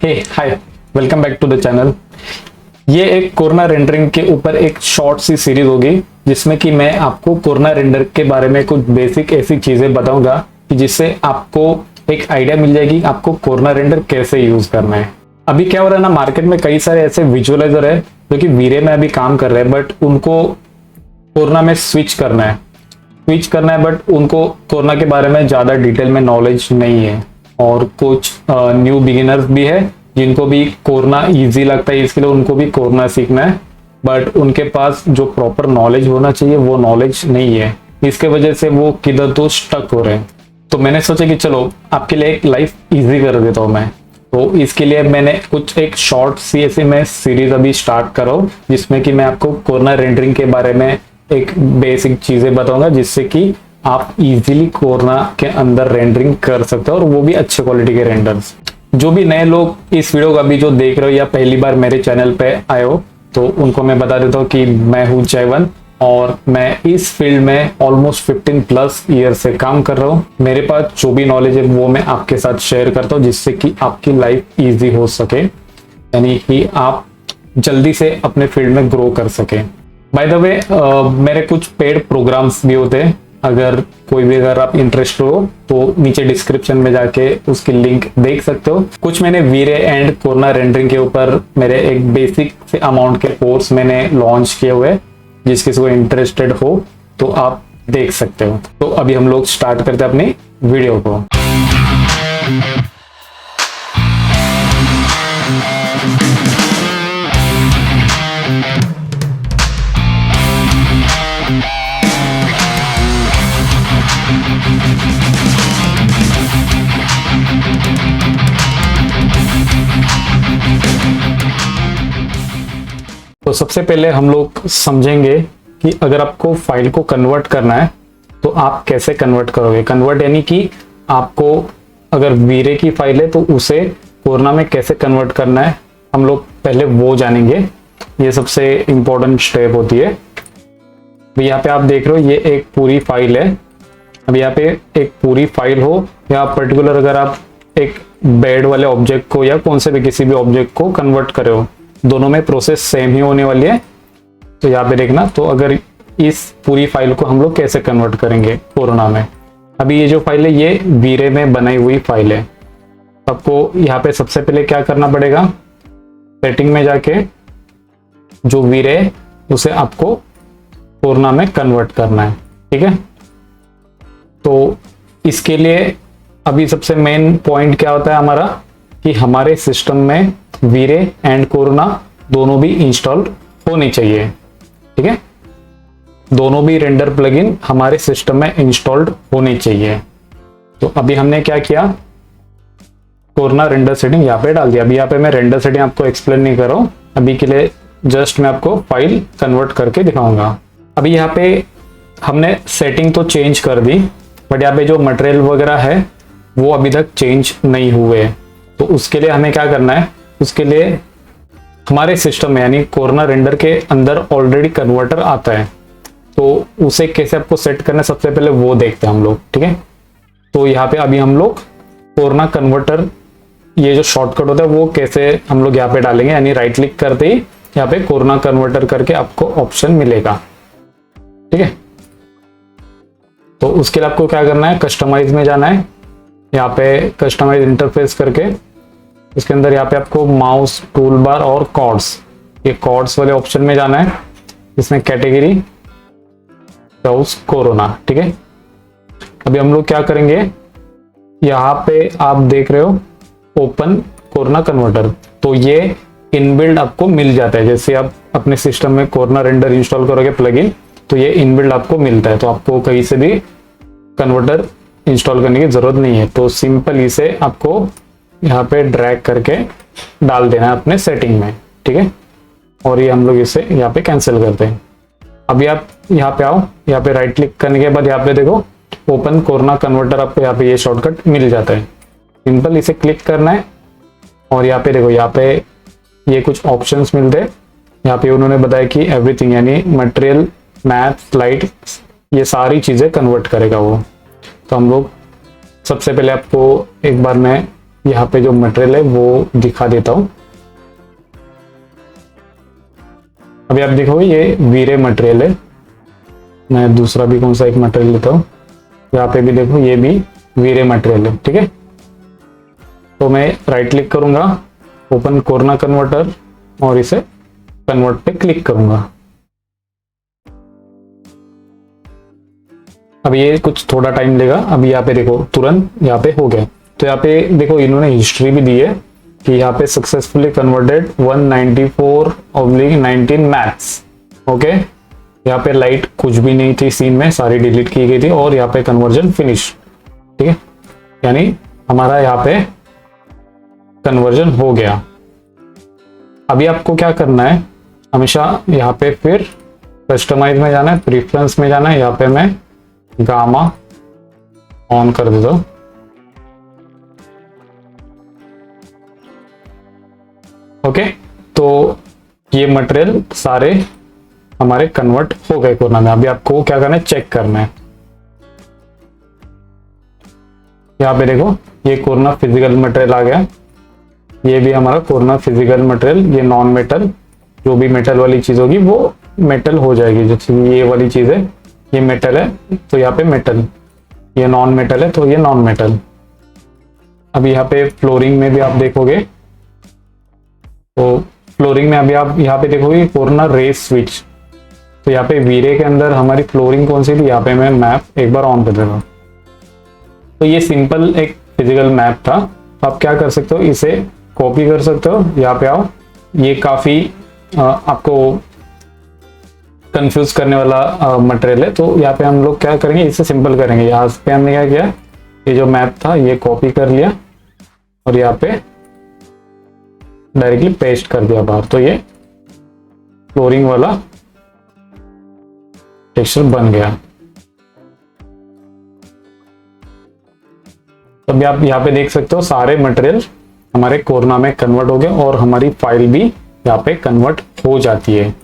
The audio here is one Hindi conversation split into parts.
Hey hi, welcome back to the channel. ये एक कोरोना रेंडरिंग के ऊपर एक शॉर्ट सी सीरीज होगी जिसमें कि मैं आपको कोरोना रेंडर के बारे में कुछ बेसिक ऐसी चीजें बताऊंगा कि जिससे आपको एक आइडिया मिल जाएगी आपको कोरोना रेंडर कैसे यूज करना है। अभी क्या हो रहा है ना, मार्केट में कई सारे ऐसे विजुअलाइजर है जो कि वीरे में अभी काम कर रहे हैं, बट उनको कोरोना में स्विच करना है बट उनको कोरोना के बारे में ज्यादा डिटेल में नॉलेज नहीं है। और कुछ न्यू बिगिनर्स भी है जिनको भी कोरोना इजी लगता है, इसके लिए उनको भी कोरोना सीखना है, बट उनके पास जो प्रॉपर नॉलेज होना चाहिए वो नॉलेज नहीं है। इसके वजह से वो किधर तो स्टक हो रहे हैं। तो मैंने सोचा कि चलो आपके लिए एक लाइफ इजी कर देता हूँ मैं। तो इसके लिए मैंने कुछ एक शॉर्ट सी ऐसी मैं सीरीज अभी स्टार्ट कर रहा हूँ जिसमें कि मैं आपको कोरोना रेंडरिंग के बारे में एक बेसिक चीजें बताऊंगा जिससे कि आप इजीली कोरोना के अंदर रेंडरिंग कर सकते हो, और वो भी अच्छे क्वालिटी के रेंडर्स। जो भी नए लोग इस वीडियो को अभी जो देख रहे हो या पहली बार मेरे चैनल पे आए हो तो उनको मैं बता देता हूँ कि मैं हूँ जयवन और मैं इस फील्ड में ऑलमोस्ट 15+ ईयर से काम कर रहा हूँ। मेरे पास जो भी नॉलेज है वो मैं आपके साथ शेयर करता हूँ जिससे कि आपकी लाइफ इजी हो सके, यानी कि आप जल्दी से अपने फील्ड में ग्रो कर सके। बाय द वे मेरे कुछ पेड प्रोग्राम्स भी होते हैं, अगर आप इंटरेस्ट हो तो नीचे डिस्क्रिप्शन में जाके उसकी लिंक देख सकते हो। कुछ मैंने वीरे एंड कोरोना रेंडरिंग के ऊपर मेरे एक बेसिक से अमाउंट के कोर्स मैंने लॉन्च किए हुए, जिस किसी को इंटरेस्टेड हो तो आप देख सकते हो। तो अभी हम लोग स्टार्ट करते हैं अपनी वीडियो को। तो सबसे पहले हम लोग समझेंगे कि अगर आपको फाइल को कन्वर्ट करना है तो आप कैसे कन्वर्ट करोगे। कन्वर्ट यानी कि आपको अगर वीरे की फाइल है तो उसे कोरोना में कैसे कन्वर्ट करना है, हम लोग पहले वो जानेंगे। ये सबसे इंपॉर्टेंट स्टेप होती है। तो यहाँ पे आप देख रहे हो ये एक पूरी फाइल है। अब यहाँ पे एक पूरी फाइल हो या पर्टिकुलर अगर आप एक बेड वाले ऑब्जेक्ट को या कौन से भी किसी भी ऑब्जेक्ट को कन्वर्ट करे हो, दोनों में प्रोसेस सेम ही होने वाली है। तो यहाँ पे देखना, तो अगर इस पूरी फाइल को हम लोग कैसे कन्वर्ट करेंगे कोरोना में। अभी ये जो फाइल है ये वीरे में बनाई हुई फाइल है। आपको यहाँ पे सबसे पहले क्या करना पड़ेगा, सेटिंग में जाके जो वीरे है उसे आपको कोरोना में कन्वर्ट करना है, ठीक है। तो इसके लिए अभी सबसे मेन पॉइंट क्या होता है हमारा, कि हमारे सिस्टम में वीरे एंड कोरोना दोनों भी इंस्टॉल्ड होनी चाहिए, ठीक है। दोनों भी रेंडर प्लगइन हमारे सिस्टम में इंस्टॉल्ड होनी चाहिए। तो अभी हमने क्या किया, कोरोना रेंडर सेटिंग यहाँ पे डाल दिया। अभी यहाँ पे मैं रेंडर सेटिंग आपको एक्सप्लेन नहीं कर रहा हूँ, अभी के लिए जस्ट मैं आपको फाइल कन्वर्ट करके दिखाऊंगा। अभी यहाँ पे हमने सेटिंग तो चेंज कर दी, बट यहाँ पे जो मटेरियल वगैरह है वो अभी तक चेंज नहीं हुए। तो उसके लिए हमें क्या करना है, उसके लिए हमारे सिस्टम में यानी कोरोना रेंडर के अंदर ऑलरेडी कन्वर्टर आता है, तो उसे कैसे आपको सेट करना है सबसे पहले वो देखते हैं हम लोग, ठीक है। तो यहाँ पे अभी हम लोग कोरोना कन्वर्टर, ये जो शॉर्टकट होता है वो कैसे हम लोग यहाँ पे डालेंगे, यानी राइट क्लिक करते ही यहाँ पे कोरोना कन्वर्टर करके आपको ऑप्शन मिलेगा, ठीक है। तो उसके लिए आपको क्या करना है, कस्टमाइज में जाना है, यहाँ पे कस्टमाइज इंटरफेस करके इसके अंदर यहाँ पे आपको माउस टूल बार और कॉर्ड्स, ये कॉर्ड्स वाले ऑप्शन में जाना है। इसमें कैटेगरी ब्राउज कोरोना, ठीक है। अभी हम लोग क्या करेंगे, यहाँ पे आप देख रहे हो ओपन कोरोना कन्वर्टर, तो ये इनबिल्ड आपको मिल जाता है। जैसे आप अपने सिस्टम में कोरोना रेंडर इंस्टॉल करोगे प्लगइन तो ये इनबिल्ड आपको मिलता है, तो आपको कहीं से भी कन्वर्टर इंस्टॉल करने की जरूरत नहीं है। तो सिंपल इसे आपको यहाँ पे ड्रैग करके डाल देना है अपने सेटिंग में, ठीक है। और ये हम लोग इसे यहाँ पे कैंसिल करते हैं। अभी आप यहाँ पे आओ, यहाँ पे राइट क्लिक करने के बाद यहाँ पे देखो ओपन कोरोना कन्वर्टर, आपको यहाँ पे ये शॉर्टकट मिल जाता है। सिंपल इसे क्लिक करना है और यहाँ पे देखो, यहाँ पे ये कुछ ऑप्शंस मिलते हैं। यहाँ पे उन्होंने बताया कि एवरीथिंग यानी मटेरियल, मैथ, स्लाइड, ये सारी चीजें कन्वर्ट करेगा वो। तो हम लोग सबसे पहले आपको एक बार मैं यहाँ पे जो मटेरियल है वो दिखा देता हूँ। अभी आप देखोगे ये वीरे मटेरियल है। मैं दूसरा भी कौन सा एक मटेरियल लेता हूँ, यहाँ पे भी देखो ये भी वीरे मटेरियल है, ठीक है। तो मैं राइट क्लिक करूंगा, ओपन कोरोना कन्वर्टर, और इसे कन्वर्ट पे क्लिक करूंगा। अब ये कुछ थोड़ा टाइम लेगा। अभी यहाँ पे देखो तुरंत यहाँ पे हो गया। तो यहाँ पे देखो इन्होंने हिस्ट्री भी दी है कि यहाँ पे सक्सेसफुली कन्वर्टेड 194/19 मैथ्स। ओके, यहाँ पे लाइट कुछ भी नहीं थी सीन में, सारी डिलीट की गई थी, और यहाँ पे कन्वर्जन फिनिश, ठीक है, यानी हमारा यहाँ पे कन्वर्जन हो गया। अभी आपको क्या करना है, हमेशा यहाँ पे फिर कस्टमाइज में जाना है, प्रेफरेंस में जाना है, यहाँ पे मैं गामा ऑन कर देता हूं। ओके, तो ये मटेरियल सारे हमारे कन्वर्ट हो गए कोरोना में। अभी आपको क्या करना है, चेक करना है। यहाँ पे देखो ये कोरोना फिजिकल मटेरियल आ गया, ये भी हमारा कोरोना फिजिकल मटेरियल। ये नॉन मेटल, जो भी मेटल वाली चीज होगी वो मेटल हो जाएगी। जैसे ये वाली चीज है, ये मेटल है तो यहाँ पे मेटल, ये नॉन मेटल है तो ये नॉन मेटल। अब यहाँ पे फ्लोरिंग में भी आप देखोगे, तो फ्लोरिंग में अभी आप यहाँ पे देखोगे कोरोना रेस स्विच। तो यहाँ पे वीरे के अंदर हमारी फ्लोरिंग कौन सी थी, यहाँ पे मैं मैप एक बार ऑन कर देता हूँ। तो ये सिंपल एक फिजिकल मैप था। तो आप क्या कर सकते हो, इसे कॉपी कर सकते हो, यहाँ पे आओ। ये काफी आपको कंफ्यूज करने वाला मटेरियल है, तो यहाँ पे हम लोग क्या करेंगे, इसे सिंपल करेंगे। यहाँ पे हमने क्या किया, ये जो मैप था ये कॉपी कर लिया और यहाँ पे डायरेक्टली पेस्ट कर दिया बाहर। तो ये फ्लोरिंग वाला टेक्सचर बन गया। तब आप यहाँ पे देख सकते हो सारे मटेरियल हमारे कोरोना में कन्वर्ट हो गए और हमारी फाइल भी यहाँ पे कन्वर्ट हो जाती है।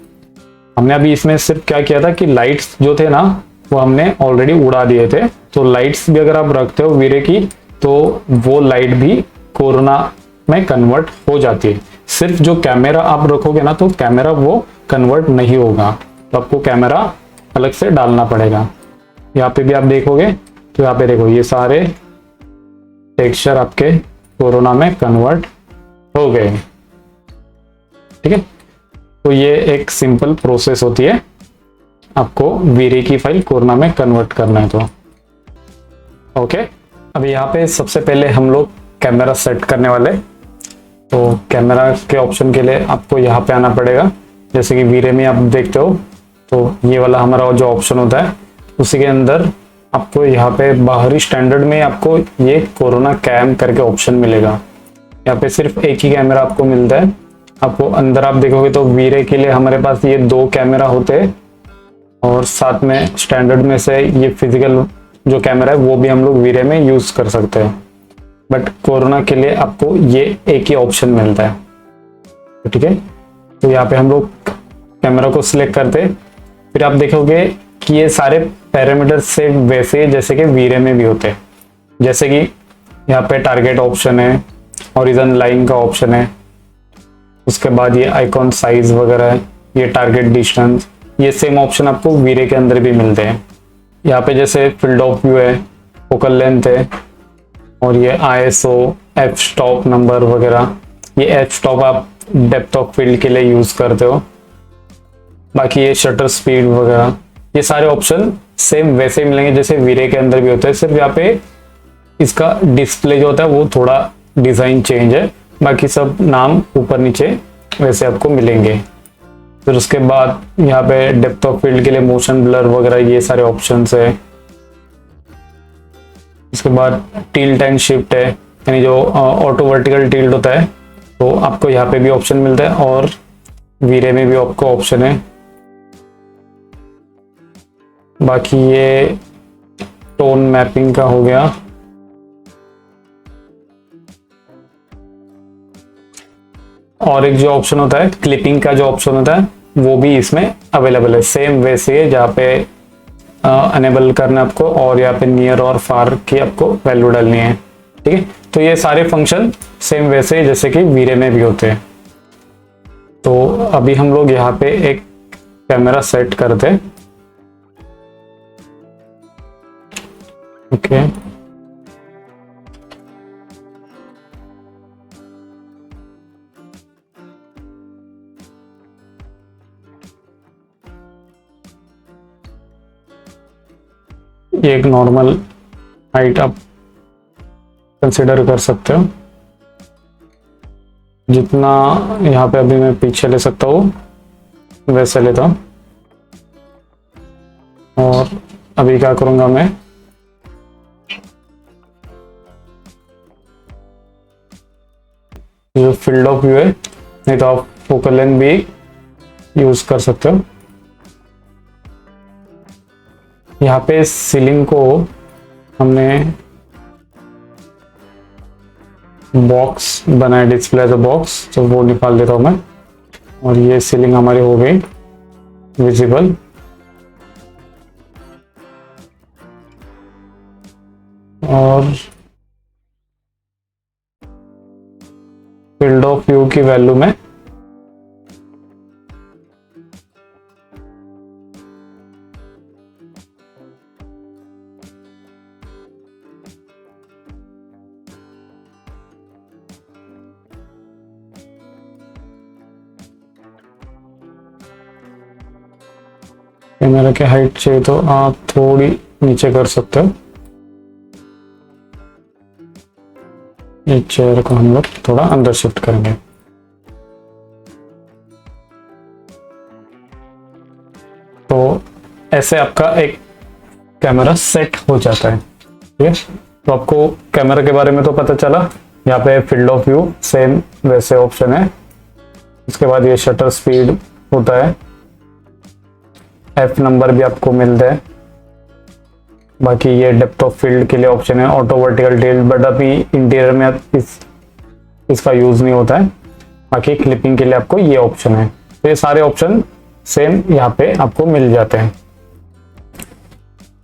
हमने अभी इसमें सिर्फ क्या किया था कि लाइट्स जो थे ना वो हमने ऑलरेडी उड़ा दिए थे। तो लाइट्स भी अगर आप रखते हो वीरे की तो वो लाइट भी कोरोना में कन्वर्ट हो जाती है। सिर्फ जो कैमरा आप रखोगे ना तो कैमरा वो कन्वर्ट नहीं होगा, तो आपको कैमरा अलग से डालना पड़ेगा। यहाँ पे भी आप देखोगे तो यहाँ पे देखो ये सारे टेक्सचर आपके कोरोना में कन्वर्ट हो गए, ठीक है। तो ये एक सिंपल प्रोसेस होती है आपको वीरे की फाइल कोरोना में कन्वर्ट करना है तो। ओके, अभी यहाँ पे सबसे पहले हम लोग कैमरा सेट करने वाले। तो कैमरा के ऑप्शन के लिए आपको यहाँ पे आना पड़ेगा। जैसे कि वीरे में आप देखते हो तो ये वाला हमारा जो ऑप्शन होता है उसी के अंदर आपको यहाँ पे बाहरी स्टैंडर्ड में आपको ये कोरोना कैम करके ऑप्शन मिलेगा। यहाँ पे सिर्फ एक ही कैमरा आपको मिलता है। आपको अंदर आप देखोगे तो वीरे के लिए हमारे पास ये 2 कैमरा होते हैं और साथ में स्टैंडर्ड में से ये फिजिकल जो कैमरा है वो भी हम लोग वीरे में यूज कर सकते हैं, बट कोरोना के लिए आपको ये एक ही ऑप्शन मिलता है, ठीक है। तो यहाँ पे हम लोग कैमरा को सिलेक्ट करते, फिर आप देखोगे कि ये सारे पैरामीटर से वैसे जैसे कि वीरे में भी होते हैं। जैसे कि यहाँ पे टारगेट ऑप्शन है, हॉरिजॉन्टल लाइन का ऑप्शन है, उसके बाद ये आइकॉन साइज वगैरह है, ये टारगेट डिस्टेंस, ये सेम ऑप्शन आपको वीरे के अंदर भी मिलते हैं। यहाँ पे जैसे फील्ड ऑफ व्यू है, फोकल लेंथ है, और ये ISO, एफ स्टॉप नंबर वगैरह। ये एफ स्टॉप आप डेप्थ ऑफ फील्ड के लिए यूज करते हो। बाकी ये शटर स्पीड वगैरह, ये सारे ऑप्शन सेम वैसे ही मिलेंगे जैसे वीरे के अंदर भी होते हैं। सिर्फ यहाँ पे इसका डिस्प्ले जो होता है वो थोड़ा डिजाइन चेंज है, बाकी सब नाम ऊपर नीचे वैसे आपको मिलेंगे। फिर उसके बाद यहाँ पे डेप्थ ऑफ फील्ड के लिए मोशन ब्लर वगैरह ये सारे ऑप्शंस है। इसके बाद टिल्ट एंड शिफ्ट है, यानी जो ऑटो वर्टिकल टिल्ट होता है तो आपको यहाँ पे भी ऑप्शन मिलता है और वीरे में भी आपको ऑप्शन है। बाकी ये टोन मैपिंग का हो गया। और एक जो ऑप्शन होता है क्लिपिंग का जो ऑप्शन होता है वो भी इसमें अवेलेबल है, सेम वैसे है जहाँ पे अनेबल करना है आपको, और यहाँ पे नियर और फार की आपको वैल्यू डालनी है, ठीक है। तो ये सारे फंक्शन सेम वैसे जैसे कि वीरे में भी होते हैं। तो अभी हम लोग यहाँ पे एक कैमरा सेट करते हैं। ओके, ये एक नॉर्मल हाइट आप कंसिडर कर सकते हो, जितना यहाँ पे अभी मैं पीछे ले सकता हूँ वैसे लेता हूँ। और अभी क्या करूँगा मैं, जो फील्ड ऑफ व्यू है, नहीं तो आप फोकल लेंथ भी यूज कर सकते हो। यहाँ पे सीलिंग को हमने बॉक्स बनाया, डिस्प्ले एज अ बॉक्स, तो वो निकाल देता हूँ मैं। और ये सीलिंग हमारी हो गई विजिबल। और फील्ड ऑफ व्यू की वैल्यू में कैमरा की हाइट चाहिए तो आप थोड़ी नीचे कर सकते हो। इस चेयर को हम लोग थोड़ा अंदर शिफ्ट करेंगे। तो ऐसे आपका एक कैमरा सेट हो जाता है। ठीक है, तो आपको कैमरा के बारे में तो पता चला। यहाँ पे फील्ड ऑफ व्यू सेम वैसे ऑप्शन है। उसके बाद ये शटर स्पीड होता है, एफ नंबर भी आपको मिलता है। बाकी ये डेप्थ ऑफ फील्ड के लिए ऑप्शन है, ऑटो वर्टिकल टेल, बट अभी इंटीरियर में इसका यूज नहीं होता है। बाकी क्लिपिंग के लिए आपको ये ऑप्शन है। तो ये सारे ऑप्शन सेम यहाँ पे आपको मिल जाते हैं।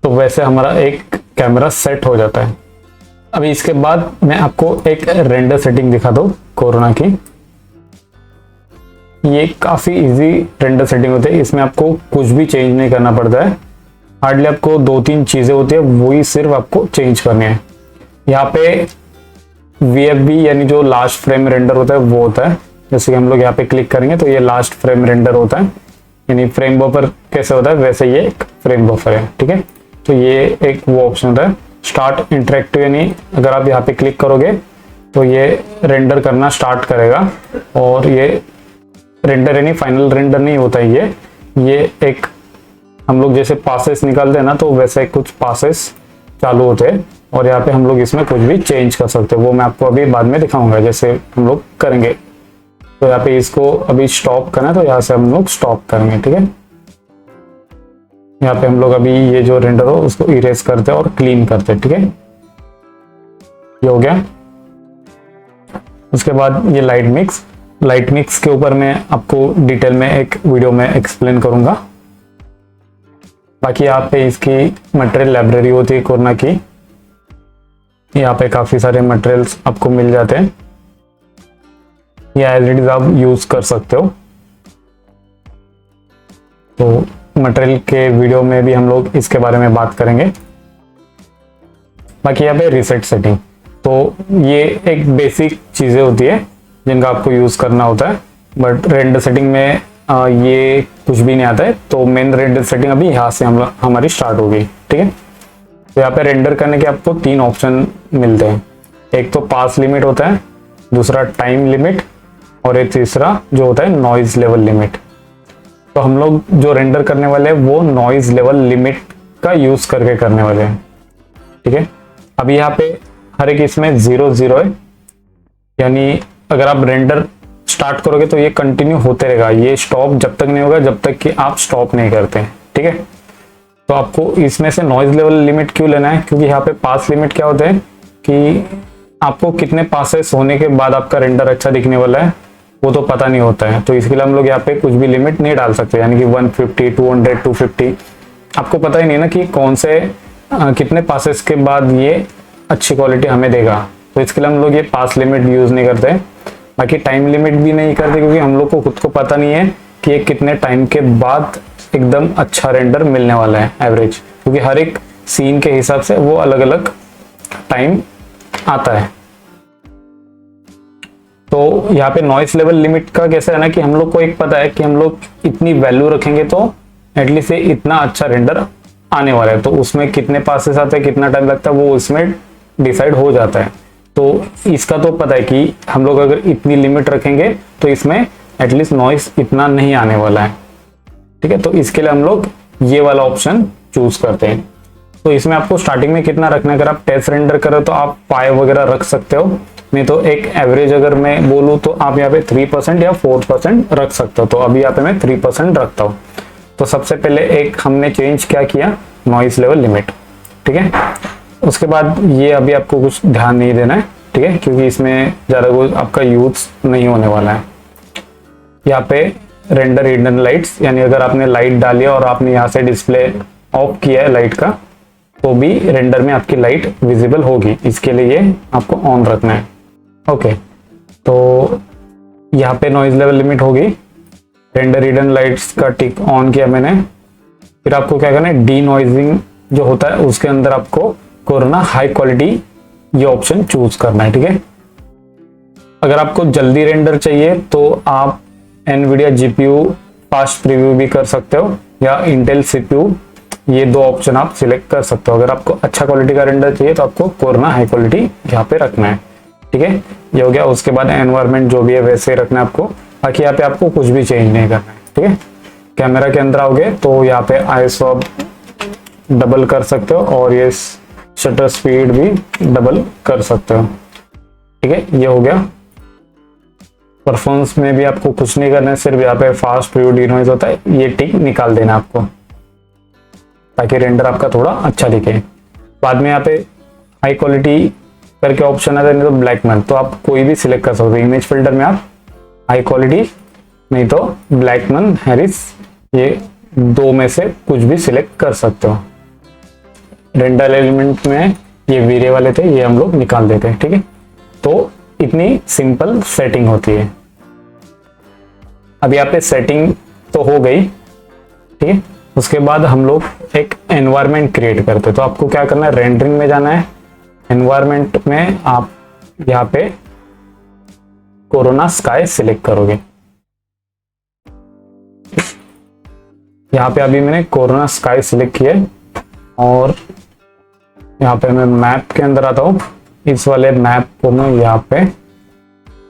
तो वैसे हमारा एक कैमरा सेट हो जाता है। अभी इसके बाद मैं आपको एक रेंडर सेटिंग दिखा दूं कोरोना की। ये काफी इजी रेंडर सेटिंग होती है। इसमें आपको कुछ भी चेंज नहीं करना पड़ता है। हार्डली आपको 2-3 चीजें होती है, वही सिर्फ आपको चेंज करनी है। यहाँ पे VFB यानी जो लास्ट फ्रेम रेंडर होता है वो होता है। जैसे कि हम लोग यहाँ पे क्लिक करेंगे तो ये लास्ट फ्रेम रेंडर होता है, यानी फ्रेम बफर कैसे होता है वैसे ये एक फ्रेम बफर है। ठीक है, तो ये एक वो ऑप्शन होता है। स्टार्ट इंटरेक्टिव, यानी अगर आप यहाँ पे क्लिक करोगे तो ये रेंडर करना स्टार्ट करेगा। और ये रेंडर यानी फाइनल रेंडर नहीं होता है, ये एक हम लोग जैसे पासेस निकालते हैं ना, तो वैसे कुछ पासेस चालू होते हैं। और यहाँ पे हम लोग इसमें कुछ भी चेंज कर सकते हैं, वो मैं आपको अभी बाद में दिखाऊंगा जैसे हम लोग करेंगे। तो यहाँ पे इसको अभी स्टॉप करना है, तो यहाँ से हम लोग स्टॉप करेंगे। ठीक है, यहाँ पे हम लोग अभी ये जो रेंडर हो उसको इरेज करते हैं और क्लीन करते हैं। ठीक है, ये हो गया। उसके बाद ये लाइट मिक्स के ऊपर मैं आपको डिटेल में एक वीडियो में एक्सप्लेन करूंगा। बाकी यहाँ पे इसकी मटेरियल लाइब्रेरी होती है कोरोना की। यहाँ पे काफी सारे मटेरियल्स आपको मिल जाते हैं, ये एज इट इज आप यूज कर सकते हो। तो मटेरियल के वीडियो में भी हम लोग इसके बारे में बात करेंगे। बाकी यहाँ पे रीसेट सेटिंग, तो ये एक बेसिक चीजें होती है जिनका आपको यूज करना होता है। बट रेंडर सेटिंग में ये कुछ भी नहीं आता है। तो मेन रेंडर सेटिंग अभी यहाँ से हमारी स्टार्ट हो गई। ठीक है, तो यहाँ पे रेंडर करने के आपको 3 ऑप्शन मिलते हैं। एक तो पास लिमिट होता है, दूसरा टाइम लिमिट, और एक तीसरा जो होता है नॉइज लेवल लिमिट। तो हम लोग जो रेंडर करने वाले हैं वो नॉइज लेवल लिमिट का यूज करके करने वाले हैं। ठीक है, अभी यहाँ पे हर एक इसमें 0-0 है, यानी अगर आप रेंडर स्टार्ट करोगे तो ये कंटिन्यू होते रहेगा। ये स्टॉप जब तक नहीं होगा जब तक कि आप स्टॉप नहीं करते हैं। ठीक है, तो आपको इसमें से नॉइज लेवल लिमिट क्यों लेना है, क्योंकि यहाँ पे पास लिमिट क्या होता है कि आपको कितने पासेस होने के बाद आपका रेंडर अच्छा दिखने वाला है वो तो पता नहीं होता है। तो इसके लिए हम लोग यहाँ पे कुछ भी लिमिट नहीं डाल सकते, यानी कि 150, 200, 250 आपको पता ही नहीं ना कि कौन से कितने पासेस के बाद ये अच्छी क्वालिटी हमें देगा। तो इसके लिए हम लोग ये पास लिमिट यूज नहीं करते। बाकी टाइम लिमिट भी नहीं करते क्योंकि हम लोग को खुद को पता नहीं है कि ये कितने टाइम के बाद एकदम अच्छा रेंडर मिलने वाला है एवरेज, क्योंकि हर एक सीन के हिसाब से वो अलग अलग टाइम आता है। तो यहाँ पे नॉइस लेवल लिमिट का कैसा है ना कि हम लोग को एक पता है कि हम लोग इतनी वैल्यू रखेंगे तो एटलीस्ट ये इतना अच्छा रेंडर आने वाला है, तो उसमें कितने पासेस आते हैं, कितना टाइम लगता है, वो उसमें डिसाइड हो जाता है। तो इसका तो पता है कि हम लोग अगर इतनी लिमिट रखेंगे तो इसमें एटलीस्ट नॉइस इतना नहीं आने वाला है, ठीक है। तो इसके लिए हम लोग ये वाला ऑप्शन चूज करते हैं। तो इसमें आपको स्टार्टिंग में कितना रखना है, अगर आप टेस्ट रेंडर करें तो आप 5 वगैरह रख सकते हो, नहीं तो एक एवरेज अगर मैं बोलूँ तो आप यहाँ पे 3% या 4% रख सकते हो। तो अभी यहाँ पे मैं 3% रखता हूँ। तो सबसे पहले एक हमने चेंज क्या किया, नॉइस लेवल लिमिट, ठीक है। उसके बाद ये अभी आपको कुछ ध्यान नहीं देना है, ठीक है, क्योंकि इसमें ज़्यादा कुछ आपका यूज नहीं होने वाला है। यहाँ पे रेंडर हिडन लाइट्स, यानी अगर आपने लाइट डाली है और आपने यहाँ से डिस्प्ले ऑफ किया है लाइट का, तो भी रेंडर में आपकी लाइट विजिबल होगी। इसके लिए ये आपको ऑन रखना है। ओके, तो यहाँ पे नॉइज लेवल लिमिट होगी, रेंडर हिडन लाइट्स का टिक ऑन किया मैंने। फिर आपको क्या करना है, डी नॉइजिंग जो होता है उसके अंदर आपको करना हाई क्वालिटी, ये ऑप्शन चूज करना है, ठीक है। अगर आपको जल्दी रेंडर चाहिए तो आप एनवीडिया जीपीयू फास्ट प्रीव्यू भी कर सकते हो या इंटेल सीपीयू, ये दो ऑप्शन आप सिलेक्ट कर सकते हो। अगर आपको अच्छा क्वालिटी का रेंडर चाहिए तो आपको कोरना हाई क्वालिटी यहाँ पे रखना है, ठीक है। ये हो गया। उसके बाद एनवायरमेंट जो भी है वैसे ही रखना है आपको, बाकी यहाँ पे आपको कुछ भी चेंज नहीं करना है, ठीक है। कैमरा के अंदर आओगे तो यहाँ पे आईएसओ आप डबल कर सकते हो और ये शटर स्पीड भी डबल कर सकते हो, ठीक है। ये हो गया। परफॉर्मेंस में भी आपको कुछ नहीं करना है, सिर्फ यहाँ पे फास्ट प्रीव्यू डिनोइज होता है, ये टिक निकाल देना आपको ताकि रेंडर आपका थोड़ा अच्छा दिखे। बाद में यहाँ पे हाई क्वालिटी करके ऑप्शन आता है, नहीं तो ब्लैकमैन, तो आप कोई भी सिलेक्ट कर सकते हो। इमेज फिल्टर में आप हाई क्वालिटी नहीं तो ब्लैकमैन, हैरिस, ये दो में से कुछ भी सिलेक्ट कर सकते हो। रेंडर एलिमेंट में ये वीरे वाले थे, ये हम लोग निकाल देते हैं, ठीक है। तो इतनी सिंपल सेटिंग होती है। अब यहाँ पे सेटिंग तो हो गई, ठीक है। उसके बाद हम लोग एक एनवायरनमेंट क्रिएट करते हैं। तो आपको क्या करना है, रेंडरिंग में जाना है, एनवायरनमेंट में आप यहाँ पे कोरोना स्काई सिलेक्ट करोगे। यहाँ पे अभी मैंने कोरोना स्काई सिलेक्ट किया और यहाँ पे मैं मैप के अंदर आता हूँ, इस वाले मैप को मैं यहाँ पे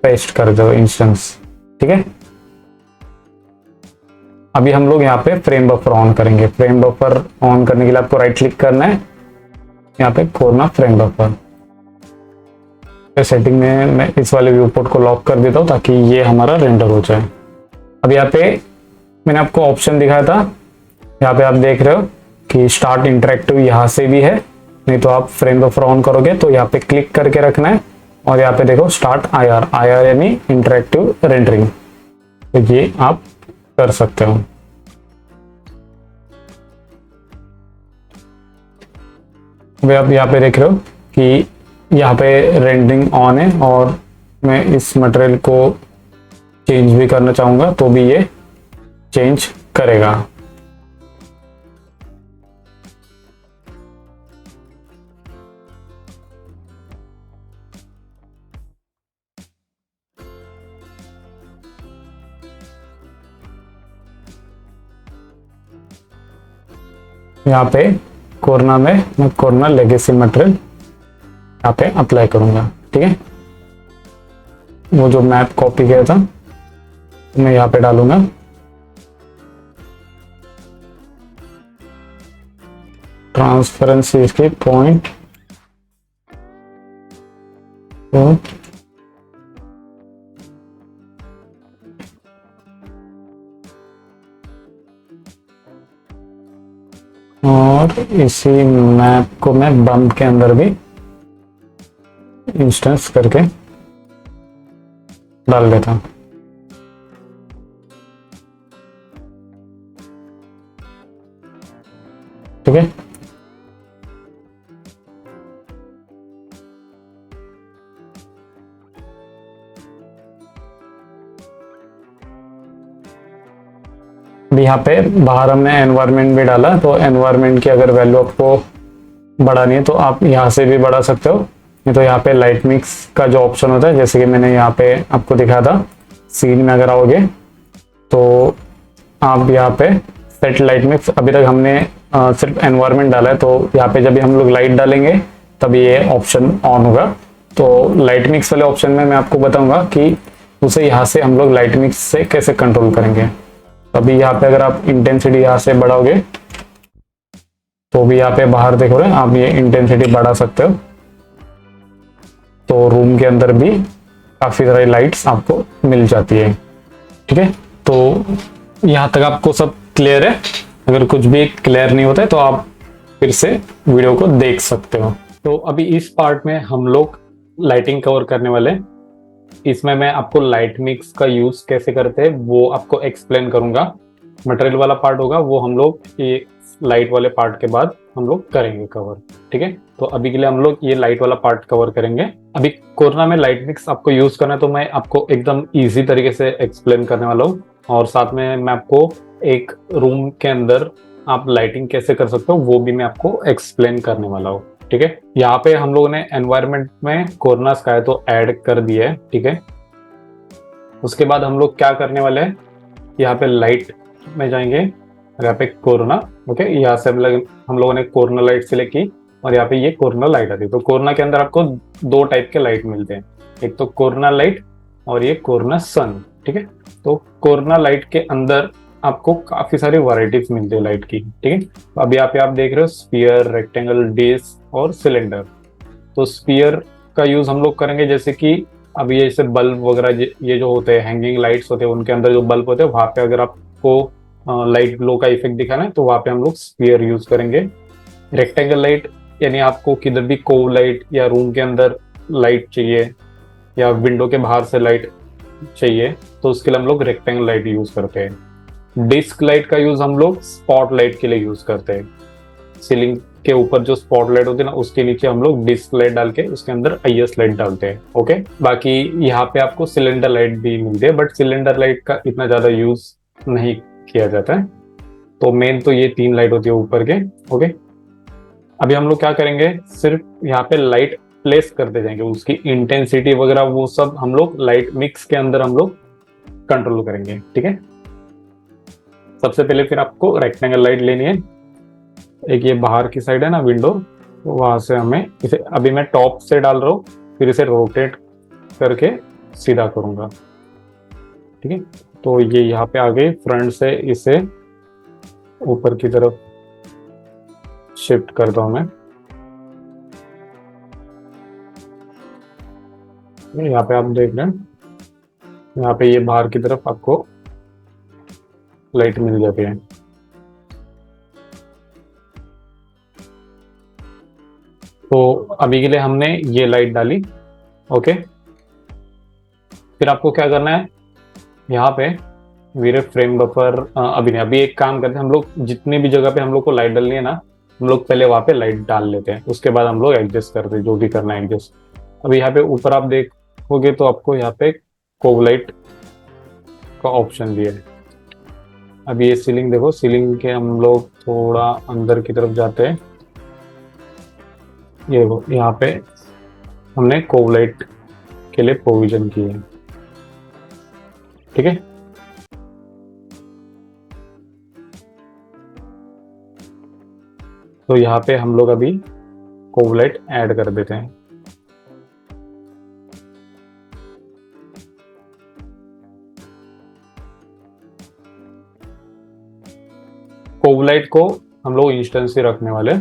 पेस्ट कर दो इंस्टेंस, ठीक है। अभी हम लोग यहाँ पे फ्रेम बफर ऑन करेंगे। फ्रेम बफर ऑन करने के लिए आपको राइट क्लिक करना है, यहाँ पे कोरना फ्रेम बफर। सेटिंग में मैं इस वाले व्यू पोर्ट को लॉक कर देता हूँ ताकि ये हमारा रेंडर हो जाए। अब यहाँ पे मैंने आपको ऑप्शन दिखाया था, यहाँ पे आप देख रहे हो कि स्टार्ट इंटरेक्टिव यहाँ से भी है, नहीं तो आप फ्रेम बफर ऑन करोगे तो यहाँ पे क्लिक करके रखना है और यहाँ पे देखो स्टार्ट आईआर, आईआर यानी इंटरेक्टिव रेंडरिंग, तो ये आप कर सकते हो। अभी आप यहाँ पे देख रहे हो कि यहाँ पे रेंडरिंग ऑन है और मैं इस मटेरियल को चेंज भी करना चाहूंगा तो भी ये चेंज करेगा। यहाँ पे कोरोना में मैं कोरोना लेगेसी मटेरियल यहाँ पे अप्लाई करूंगा, ठीक है। वो जो मैप कॉपी किया था मैं यहाँ पे डालूंगा। ट्रांसपेरेंसी इसकी 0.2 और इसी मैप को मैं बम्प के अंदर भी इंस्टेंस करके डाल देता हूं, ठीक है। अभी यहाँ पे बाहर हमने एनवायरनमेंट भी डाला, तो एनवायरनमेंट की अगर वैल्यू आपको बढ़ानी है तो आप यहाँ से भी बढ़ा सकते हो। नहीं तो यहाँ पे लाइट मिक्स का जो ऑप्शन होता है, जैसे कि मैंने यहाँ पे आपको दिखाया था, सीन में अगर आओगे तो आप यहाँ पे सेट लाइट मिक्स, अभी तक हमने सिर्फ एनवायरनमेंट डाला है, तो यहाँ पे जब भी हम लोग लाइट डालेंगे तभी ये ऑप्शन ऑन होगा। तो लाइट मिक्स वाले ऑप्शन में मैं आपको बताऊंगा कि उसे यहाँ से हम लोग लाइट मिक्स से कैसे कंट्रोल करेंगे। अभी यहाँ पे अगर आप इंटेंसिटी यहाँ से बढ़ाओगे तो भी यहाँ पे बाहर देखो रहे आप ये इंटेंसिटी बढ़ा सकते हो, तो रूम के अंदर भी काफी सारी लाइट्स आपको मिल जाती है। ठीक है, तो यहाँ तक आपको सब क्लियर है। अगर कुछ भी क्लियर नहीं होता है तो आप फिर से वीडियो को देख सकते हो। तो अभी इस पार्ट में हम लोग लाइटिंग कवर करने वाले हैं। इसमें मैं आपको लाइट मिक्स का यूज कैसे करते हैं वो आपको एक्सप्लेन करूंगा। मटेरियल वाला पार्ट होगा वो हम लोग ये लाइट वाले पार्ट के बाद हम लोग करेंगे कवर। ठीक है, तो अभी के लिए हम लोग ये लाइट वाला पार्ट कवर करेंगे। अभी कोरोना में लाइट मिक्स आपको यूज करना है तो मैं आपको एकदम इजी तरीके से एक्सप्लेन करने वाला हूँ, और साथ में मैं आपको एक रूम के अंदर आप लाइटिंग कैसे कर सकते हो वो भी मैं आपको एक्सप्लेन करने वाला हूँ। ठीक है, यहाँ पे हम लोगों ने एनवायरनमेंट में कोरोना स्काई तो ऐड कर दिया है। ठीक है, उसके बाद हम लोग क्या करने वाले हैं, यहाँ पे लाइट में जाएंगे और यहाँ पे कोरोना। ओके, यहाँ से हम लोगों ने कोरोना लाइट सिलेक्ट की और यहाँ पे ये कोरोना लाइट आती है। तो कोरोना के अंदर आपको दो टाइप के लाइट मिलते हैं, एक तो कोरोना लाइट और ये कोरोना सन। ठीक है, तो कोरोना लाइट के अंदर आपको काफी सारी वैरायटीज मिलती है लाइट की। ठीक है, तो अभी यहाँ पे आप देख रहे हो स्फीयर, रेक्टेंगल, डिस्क और सिलेंडर। तो स्फीयर का यूज हम लोग करेंगे जैसे कि अभी जैसे बल्ब वगैरह ये जो होते हैं हैंगिंग लाइट्स होते हैं, उनके अंदर जो बल्ब होते हैं वहां पे अगर आपको लाइट ग्लो का इफेक्ट दिखाना है तो वहां पे हम लोग स्फीयर यूज करेंगे। रेक्टेंगल लाइट यानी आपको किधर भी कोव लाइट या रूम के अंदर लाइट चाहिए या विंडो के बाहर से लाइट चाहिए तो उसके लिए हम लोग रेक्टेंगल लाइट यूज करते हैं। डिस्क लाइट का यूज हम लोग स्पॉट लाइट के लिए यूज करते हैं। सीलिंग के ऊपर जो स्पॉट लाइट होती है ना उसके नीचे हम लोग डिस्क लाइट डाल के उसके अंदर आईएस लाइट डालते हैं। ओके, बाकी यहाँ पे आपको सिलेंडर लाइट भी मिलती है, बट सिलेंडर लाइट का इतना ज्यादा यूज नहीं किया जाता है। तो मेन तो ये तीन लाइट होती है ऊपर के। ओके, अभी हम लोग क्या करेंगे, सिर्फ यहाँ पे लाइट प्लेस करते जाएंगे, उसकी इंटेंसिटी वगैरह वो सब हम लोग लाइट मिक्स के अंदर हम लोग कंट्रोल करेंगे। ठीक है, सबसे पहले फिर आपको रेक्टेंगल लाइट लेनी है। एक ये बाहर की साइड है ना विंडो, तो वहां से हमें इसे अभी मैं टॉप से डाल रहा हूँ, फिर इसे रोटेट करके सीधा करूंगा। ठीक है, तो ये यहाँ पे आ गई, फ्रंट से इसे ऊपर की तरफ शिफ्ट करता हूं मैं। यहाँ पे आप देख रहे हैं, यहाँ पे ये बाहर की तरफ आपको लाइट मिल जाती है। तो अभी के लिए हमने ये लाइट डाली। ओके, फिर आपको क्या करना है, यहाँ पे वीरे फ्रेम बफर अभी नहीं, अभी एक काम करते हैं हम लोग, जितनी भी जगह पे हम लोग को लाइट डालनी है ना हम लोग पहले वहां पे लाइट डाल लेते हैं, उसके बाद हम लोग एडजस्ट करते हैं जो भी करना है एडजस्ट। अभी यहाँ पे ऊपर आप देखोगे तो आपको यहाँ पे कोव लाइट का ऑप्शन दिया है। अभी ये सीलिंग देखो, सीलिंग के हम लोग थोड़ा अंदर की तरफ जाते हैं, ये वो यहाँ पे हमने कोव लाइट के लिए प्रोविजन की है। ठीक है, तो यहाँ पे हम लोग अभी कोव लाइट ऐड कर देते हैं। कोव लाइट को हम लोग इंस्टेंस ही रखने वाले।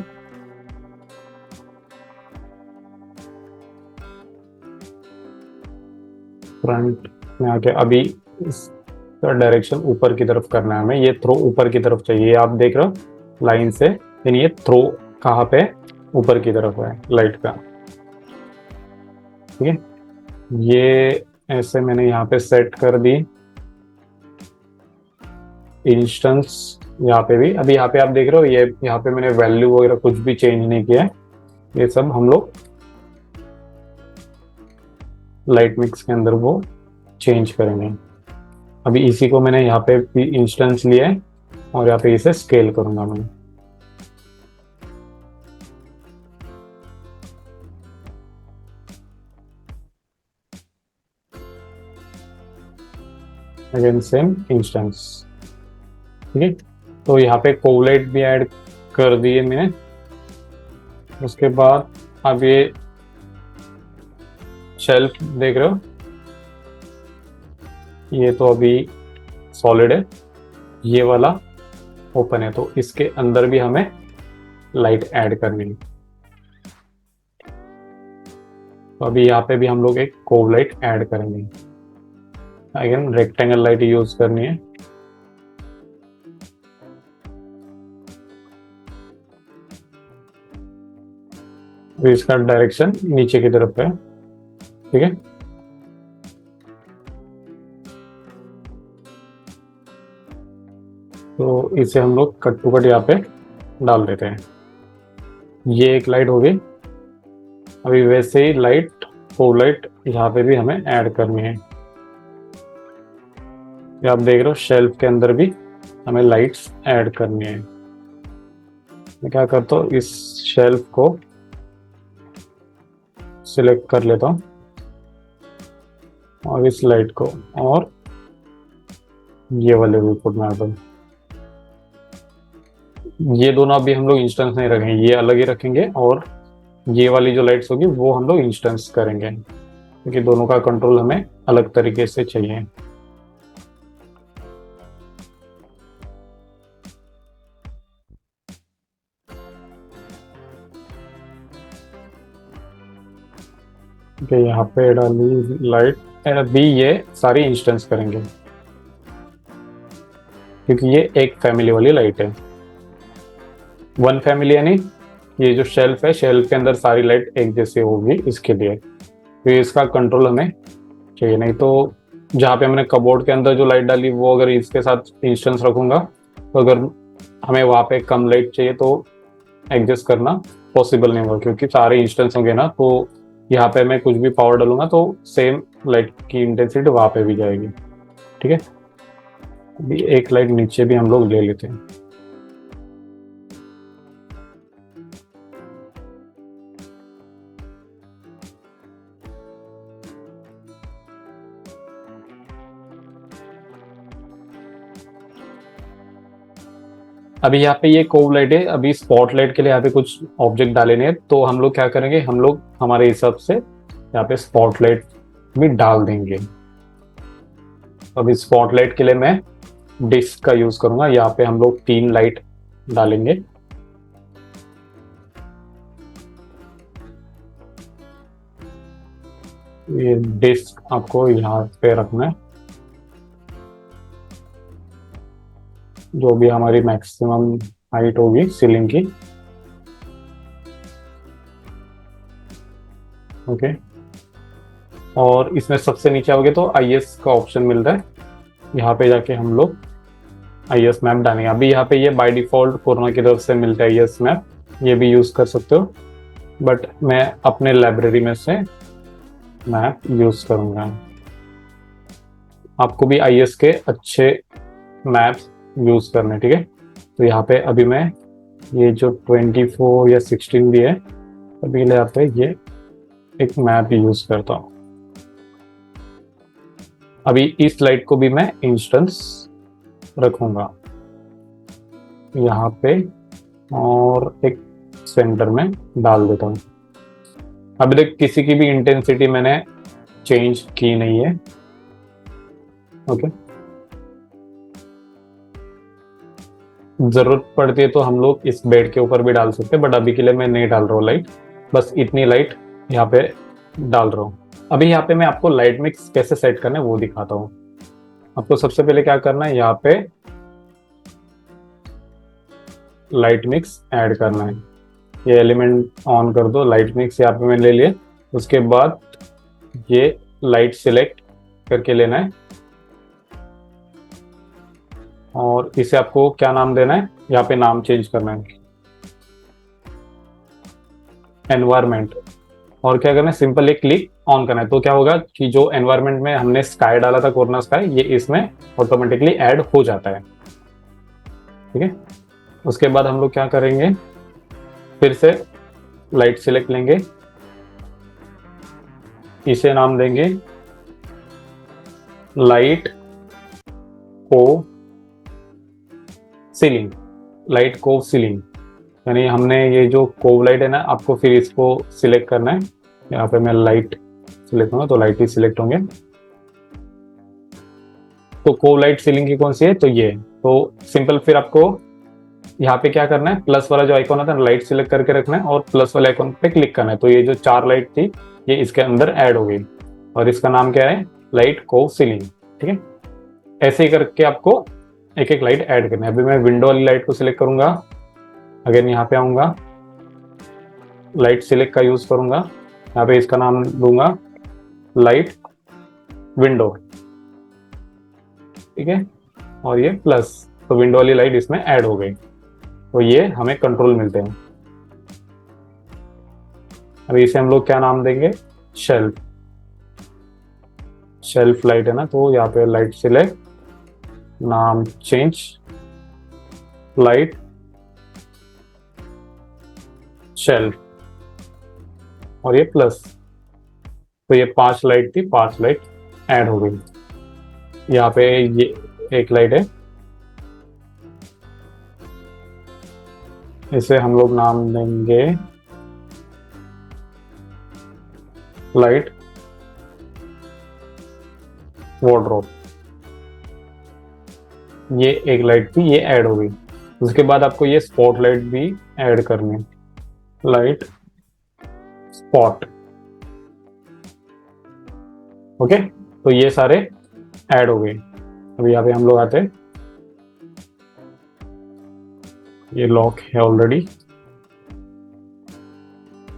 फ्रंट में आके अभी इसका डायरेक्शन ऊपर की तरफ करना है हमें, ये थ्रो ऊपर की तरफ चाहिए। आप देख रहे हो लाइन से, यानी ये थ्रो कहाँ पे ऊपर की तरफ है लाइट का। ठीक है, ये ऐसे मैंने यहाँ पे सेट कर दी इंस्टेंस। यहाँ पे भी अभी यहाँ पे आप देख रहे हो, ये यहाँ पे मैंने वैल्यू वगैरह कुछ भी चेंज नहीं किया है, ये सब हम लोग लाइट मिक्स के अंदर वो चेंज करेंगे। अभी इसी को मैंने यहाँ पे भी इंस्टेंस लिया है, और यहाँ पे इसे स्केल करूंगा मैं। Again same instance. ठीक है, तो यहाँ पे कोवलाइट भी ऐड कर दिए मैंने। उसके बाद अब ये शेल्फ देख रहे हो, ये तो अभी सॉलिड है, ये वाला ओपन है, तो इसके अंदर भी हमें लाइट ऐड करनी है। तो अभी यहाँ पे भी हम लोग एक कोव लाइट ऐड करेंगे। अगेन रेक्टेंगल लाइट यूज करनी है। तो इसका डायरेक्शन नीचे की तरफ है। ठीक है, तो इसे हम लोग कट टू कट यहाँ पे डाल देते हैं। ये एक लाइट होगी। अभी वैसे ही लाइट, फोर लाइट यहाँ पे भी हमें ऐड करनी है। ये आप देख रहे हो शेल्फ के अंदर भी हमें लाइट्स ऐड करनी है। मैं क्या करता हूँ, इस शेल्फ को सिलेक्ट कर लेता हूँ और इस लाइट को, और ये वाले विपुट मार्बल, ये दोनों अभी हम लोग इंस्टेंस नहीं रखेंगे, ये अलग ही रखेंगे, और ये वाली जो लाइट्स होगी वो हम लोग इंस्टेंस करेंगे, क्योंकि दोनों का कंट्रोल हमें अलग तरीके से चाहिए। यहाँ पे डाली लाइट, अभी ये सारी इंस्टेंस करेंगे क्योंकि ये एक फैमिली वाली लाइट है। वन फैमिली यानी ये जो शेल्फ है, शेल्फ के अंदर सारी लाइट एक जैसी होगी, इसके लिए तो इसका कंट्रोल हमें चाहिए। नहीं तो जहाँ पे हमने कबोर्ड के अंदर जो लाइट डाली वो अगर इसके साथ इंस्टेंस रखूंगा, तो अगर हमें वहाँ पे कम लाइट चाहिए तो एडजस्ट करना पॉसिबल नहीं होगा, क्योंकि सारे इंस्टेंस होंगे ना, तो यहाँ पे मैं कुछ भी पावर डालूंगा तो सेम लाइट की इंटेंसिटी वहाँ पे भी जाएगी। ठीक है, अभी एक लाइट नीचे भी हम लोग ले लेते हैं। अभी यहाँ पे ये कोव लाइट है। अभी स्पॉट लाइट के लिए यहाँ पे कुछ ऑब्जेक्ट डाले हैं, तो हम लोग क्या करेंगे, हम लोग हमारे हिसाब से यहाँ पे स्पॉट लाइट भी डाल देंगे। अभी स्पॉट लाइट के लिए मैं डिस्क का यूज करूंगा। यहाँ पे हम लोग 3 लाइट डालेंगे। ये डिस्क आपको यहाँ पे रखना है, जो भी हमारी मैक्सिमम हाइट होगी सीलिंग की। ओके, और इसमें सबसे नीचे आओगे तो आईएस का ऑप्शन मिल रहा है, यहाँ पे जाके हम लोग आईएस मैप डालेंगे। अभी यहाँ पे ये बाय डिफॉल्ट कोरोना की तरफ से मिलता है आईएस मैप, ये भी यूज कर सकते हो, बट मैं अपने लाइब्रेरी में से मैप यूज करूंगा। आपको भी आईएस के अच्छे मैप्स यूज करने, ठीक है। तो यहाँ पे अभी मैं ये जो 24 या 16 भी है, अभी यहाँ पे ये एक मैप यूज करता हूँ। अभी इस लाइट को भी मैं इंस्टेंस रखूंगा यहाँ पे, और एक सेंटर में डाल देता हूँ। अभी तक किसी की भी इंटेंसिटी मैंने चेंज की नहीं है। ओके, जरूरत पड़ती है तो हम लोग इस बेड के ऊपर भी डाल सकते हैं, बट अभी के लिए मैं नहीं डाल रहा हूँ लाइट, बस इतनी लाइट यहाँ पे डाल रहा हूँ। अभी यहाँ पे मैं आपको लाइट मिक्स कैसे सेट करना है वो दिखाता हूँ। आपको सबसे पहले क्या करना है, यहाँ पे लाइट मिक्स ऐड करना है। ये एलिमेंट ऑन कर दो, लाइट मिक्स यहाँ पे मैंने ले लिया। उसके बाद ये लाइट सिलेक्ट करके लेना है, और इसे आपको क्या नाम देना है, यहाँ पे नाम चेंज करना है, एनवायरमेंट। और क्या करना है, सिंपल एक क्लिक ऑन करना है। तो क्या होगा कि जो एनवायरमेंट में हमने स्काई डाला था, कोरोना स्काई, ये इसमें ऑटोमेटिकली ऐड हो जाता है। ठीक है। उसके बाद हम लोग क्या करेंगे, फिर से लाइट सिलेक्ट लेंगे, इसे नाम देंगे लाइट को सीलिंग, लाइट को सीलिंग। यानी हमने ये जो कोव लाइट है ना, आपको फिर इसको सिलेक्ट करना है। यहाँ पे मैं लाइट सिलेक्ट होगा तो लाइट ही सिलेक्ट होंगे। तो कोव लाइट सीलिंग की कौन सी है, तो ये। तो सिंपल, फिर आपको यहाँ पे क्या करना है, प्लस वाला जो आइकॉन आता है लाइट सिलेक्ट करके रखना है और प्लस वाले आइकॉन पे क्लिक करना है। तो ये जो 4 लाइट थी ये इसके अंदर ऐड हो गई और इसका नाम क्या है, लाइट कोव सीलिंग। ठीक है, ऐसे ही करके आपको एक एक लाइट ऐड करना है। अभी मैं विंडो वाली लाइट को सिलेक्ट करूंगा, अगेन यहाँ पे आऊंगा, लाइट सिलेक्ट का यूज करूंगा, यहाँ पे इसका नाम दूंगा लाइट विंडो। ठीक है, और ये प्लस, तो विंडो वाली लाइट इसमें ऐड हो गई। तो ये हमें कंट्रोल मिलते हैं। अभी इसे हम लोग क्या नाम देंगे, शेल्फ, शेल्फ लाइट है ना, तो यहाँ पे लाइट सिलेक्ट, नाम चेंज, लाइट शेल्फ, और ये प्लस। तो ये 5 लाइट थी, 5 लाइट ऐड हो गई। यहाँ पे ये एक लाइट है, इसे हम लोग नाम देंगे लाइट वार्डरोब। ये एक लाइट थी, ये ऐड हो गई। उसके बाद आपको ये स्पॉट लाइट भी ऐड करनी है, लाइट स्पॉट। ओके, तो ये सारे ऐड हो गए। अभी यहाँ पे हम लोग आते हैं, ये लॉक है ऑलरेडी,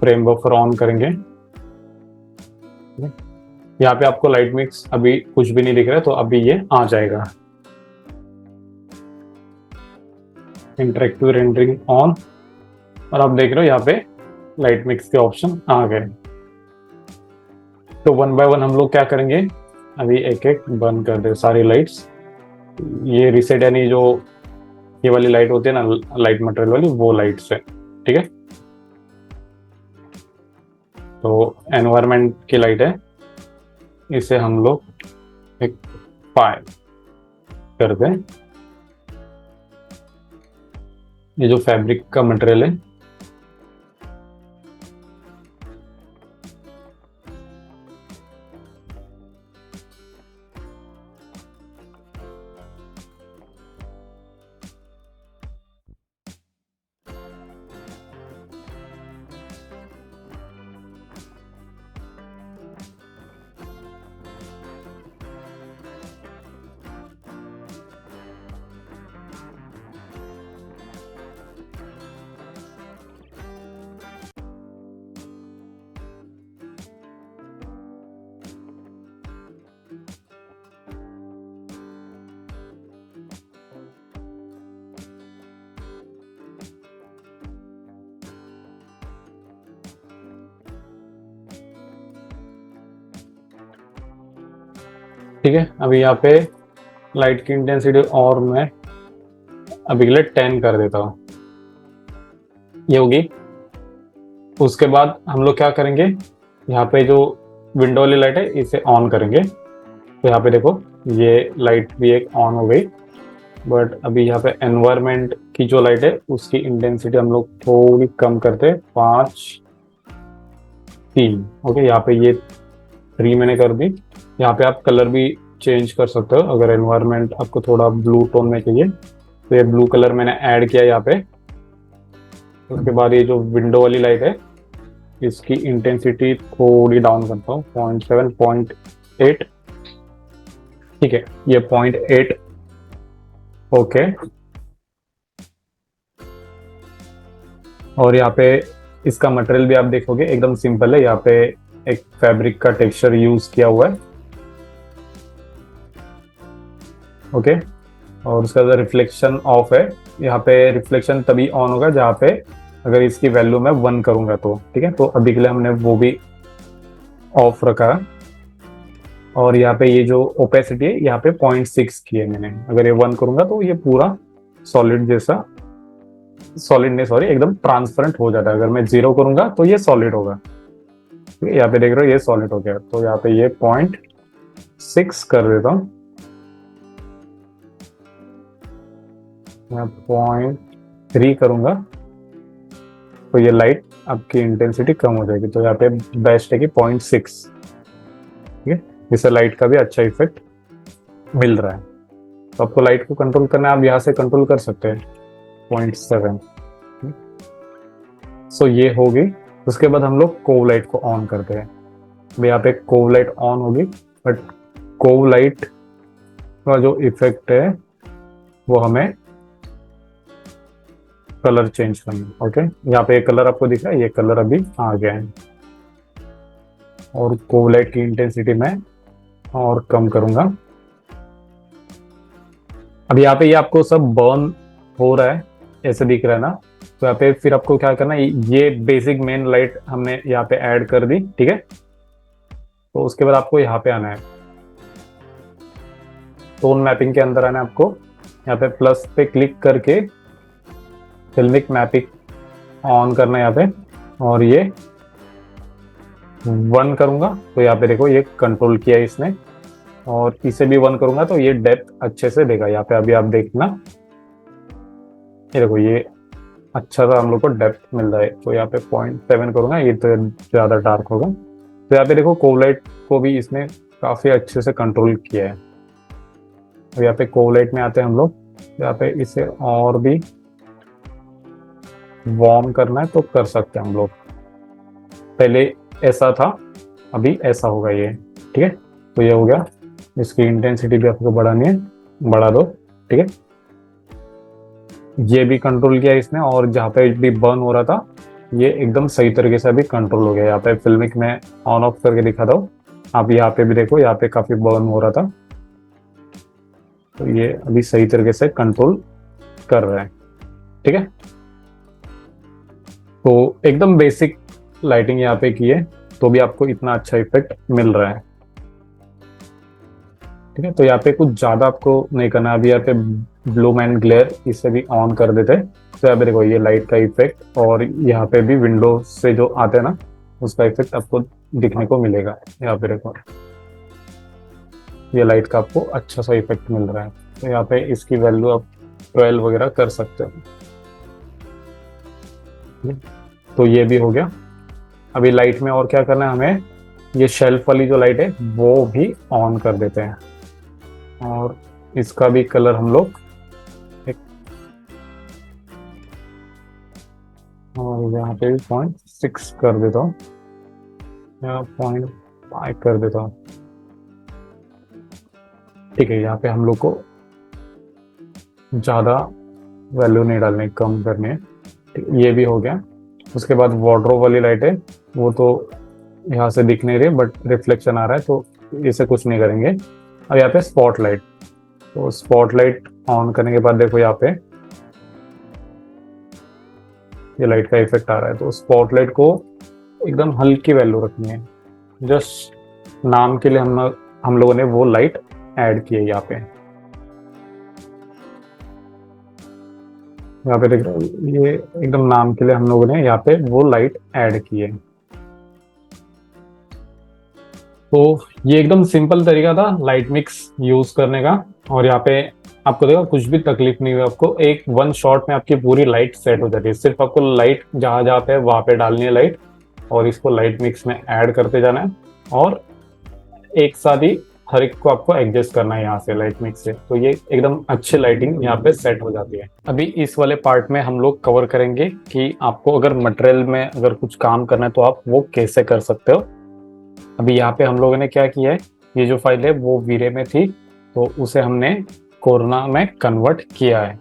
फ्रेम बफर ऑन करेंगे। यहाँ पे आपको लाइट मिक्स अभी कुछ भी नहीं दिख रहा है, तो अभी ये आ जाएगा। इंटरेक्टिव रेंडरिंग ऑन, और आप देख रहे हो यहाँ पे लाइट मिक्स के ऑप्शन आ गए। तो 1 बाय 1 हम लोग क्या करेंगे, अभी एक एक बंद कर दे सारी लाइट्स। ये रीसेट यानी जो ये वाली लाइट होती है ना, लाइट मटेरियल वाली, वो लाइट्स है। ठीक है, तो एनवायरमेंट की लाइट है, इसे हम लोग एक 5 कर दें। ये जो फैब्रिक का मटेरियल है, ठीक है। अभी यहाँ पे लाइट की इंटेंसिटी और मैं अभी के लिए 10 कर देता हूँ, ये होगी। उसके बाद हम लोग क्या करेंगे, यहाँ पे जो विंडो वाली लाइट है इसे ऑन करेंगे। तो यहाँ पे देखो ये लाइट भी एक ऑन हो गई, बट अभी यहाँ पे एनवायरमेंट की जो लाइट है उसकी इंटेंसिटी हम लोग थोड़ी कम करते, 5 3। ओके, यहाँ पे ये 3 मैंने कर दी। यहाँ पे आप कलर भी चेंज कर सकते हो, अगर एनवायरमेंट आपको थोड़ा ब्लू टोन में चाहिए तो ये ब्लू कलर मैंने ऐड किया यहाँ पे। उसके बाद ये जो विंडो वाली लाइट है इसकी इंटेंसिटी थोड़ी डाउन करता हूँ, 0.7 0.8। ठीक है, ये 0.8। ओके, और यहाँ पे इसका मटेरियल भी आप देखोगे एकदम सिंपल है, यहाँ पे एक फैब्रिक का टेक्सचर यूज किया हुआ है। ओके, और उसका रिफ्लेक्शन ऑफ है, यहाँ पे रिफ्लेक्शन तभी ऑन होगा जहाँ पे अगर इसकी वैल्यू मैं 1 करूंगा तो। ठीक है, तो अभी के लिए हमने वो भी ऑफ रखा। और यहाँ पे ये जो ओपेसिटी है यहाँ पे 0.6 की है मैंने, अगर ये 1 करूंगा तो ये पूरा सॉलिड जैसा, सॉलिड नहीं सॉरी, एकदम ट्रांसपेरेंट हो जाता है। अगर मैं 0 करूंगा तो ये सॉलिड होगा। यहाँ पे देख रहे हो ये सॉलिड हो गया, तो यहाँ पे ये 0.6 कर देता हूँ, मैं 0.3 करूंगा तो ये लाइट आपकी इंटेंसिटी कम हो जाएगी। तो यहाँ पे बेस्ट है कि 0.6, ठीक है, इससे लाइट का भी अच्छा इफेक्ट मिल रहा है। तो आपको लाइट को कंट्रोल करना है, आप यहाँ से कंट्रोल कर सकते हैं 0.7। सो ये होगी। उसके बाद हम लोग कोव लाइट को ऑन करते हैं। यहाँ पे कोव लाइट ऑन होगी, बट कोव लाइट का जो इफेक्ट है वो हमें कलर चेंज करना। ओके, यहाँ पे एक कलर आपको दिख रहा है, ये कलर अभी आ गया है। और कोव लाइट की इंटेंसिटी मैं और कम करूंगा। अब यहाँ पे ये आपको सब बर्न हो रहा है, ऐसे दिख रहा है ना। तो यहाँ पे फिर आपको क्या करना है, ये बेसिक मेन लाइट हमने यहाँ पे ऐड कर दी, ठीक है। तो उसके बाद आपको यहाँ पे आना है, टोन मैपिंग के अंदर आना है आपको। यहाँ पे प्लस पे क्लिक करके फिल्मिक मैपिंग ऑन करना है यहाँ पे, और ये 1 करूंगा तो यहाँ पे देखो ये कंट्रोल किया इसने, और इसे भी 1 करूंगा तो ये डेप्थ अच्छे से देगा। यहाँ पे अभी आप देखना, ये देखो ये अच्छा सा हम लोग को डेप्थ मिल रहा है। तो यहाँ पे 0.7 करूंगा, ये तो ज्यादा डार्क होगा। तो यहाँ पे देखो कोव लाइट को भी इसने काफी अच्छे से कंट्रोल किया है। तो यहाँ पे कोव लाइट में आते हैं हम लोग, यहाँ पे इसे और भी वार्म करना है तो कर सकते हैं हम लोग। पहले ऐसा था, अभी ऐसा होगा ये, ठीक है। तो ये हो गया। इसकी इंटेंसिटी भी आपको बढ़ानी है, बढ़ा दो, ठीक है। ये भी कंट्रोल किया इसने, और जहाँ पे भी बर्न हो रहा था ये एकदम सही तरीके से अभी कंट्रोल हो गया। यहाँ पे फिल्मिक में ऑन ऑफ करके दिखाता हूँ, आप यहाँ पे भी देखो, यहाँ पे काफी बर्न हो रहा था, तो ये अभी सही तरीके से कंट्रोल कर रहा है, ठीक है। तो एकदम बेसिक लाइटिंग यहाँ पे की है, तो भी आपको इतना अच्छा इफेक्ट मिल रहा है, ठीक है। तो यहाँ पे कुछ ज्यादा आपको नहीं करना। अभी यहाँ पे ब्लू मैन ग्लेयर इसे भी ऑन कर देते हैं। तो यहाँ पे देखो ये लाइट का इफेक्ट, और यहाँ पे भी विंडो से जो आते हैं ना उसका इफेक्ट आपको दिखने को मिलेगा। यहाँ पे देखो ये लाइट का आपको अच्छा सा इफेक्ट मिल रहा है। तो यहाँ पे इसकी वैल्यू आप 12 वगैरह कर सकते हो। तो ये भी हो गया। अभी लाइट में और क्या करना है हमें, ये शेल्फ वाली जो लाइट है वो भी ऑन कर देते हैं, और इसका भी कलर हम लोग और यहाँ पे भी 0.6 कर देता हूँ, या 0.5 कर देता हूँ, ठीक है। यहाँ पे हम लोग को ज्यादा वैल्यू नहीं डालनी, कम करनी है, ठीक। ये भी हो गया। उसके बाद वार्डरोब वाली लाइट है, वो तो यहाँ से दिख नहीं रही, बट रिफ्लेक्शन आ रहा है तो इसे कुछ नहीं करेंगे। अब यहाँ पे स्पॉटलाइट, तो स्पॉटलाइट ऑन करने के बाद देखो यहाँ पे ये लाइट का इफेक्ट आ रहा है। तो स्पॉटलाइट को एकदम हल्की वैल्यू रखनी है, जस्ट नाम के लिए हम लोगों ने वो लाइट ऐड की है। यहाँ पे देख रहे हो, ये एकदम नाम के लिए हम लोगों ने यहाँ पे वो लाइट ऐड की है। तो ये एकदम सिंपल तरीका था लाइट मिक्स यूज करने का, और यहाँ पे आपको देखो कुछ भी तकलीफ नहीं हुई, आपको एक 1 शॉट में आपकी पूरी लाइट सेट हो जाती है। सिर्फ आपको लाइट जहां जहां पे वहां पे डालनी है लाइट, और इसको लाइट मिक्स में ऐड करते जाना है, और एक साथ ही हर एक को आपको एडजस्ट करना है यहाँ से लाइट मिक्स से। तो ये एकदम अच्छी लाइटिंग यहाँ पे सेट हो जाती है। अभी इस वाले पार्ट में हम लोग कवर करेंगे कि आपको अगर मटेरियल में अगर कुछ काम करना है तो आप वो कैसे कर सकते हो। अभी यहाँ पे हम लोगों ने क्या किया है, ये जो फाइल है वो वीरे में थी, तो उसे हमने कोरोना में कन्वर्ट किया है,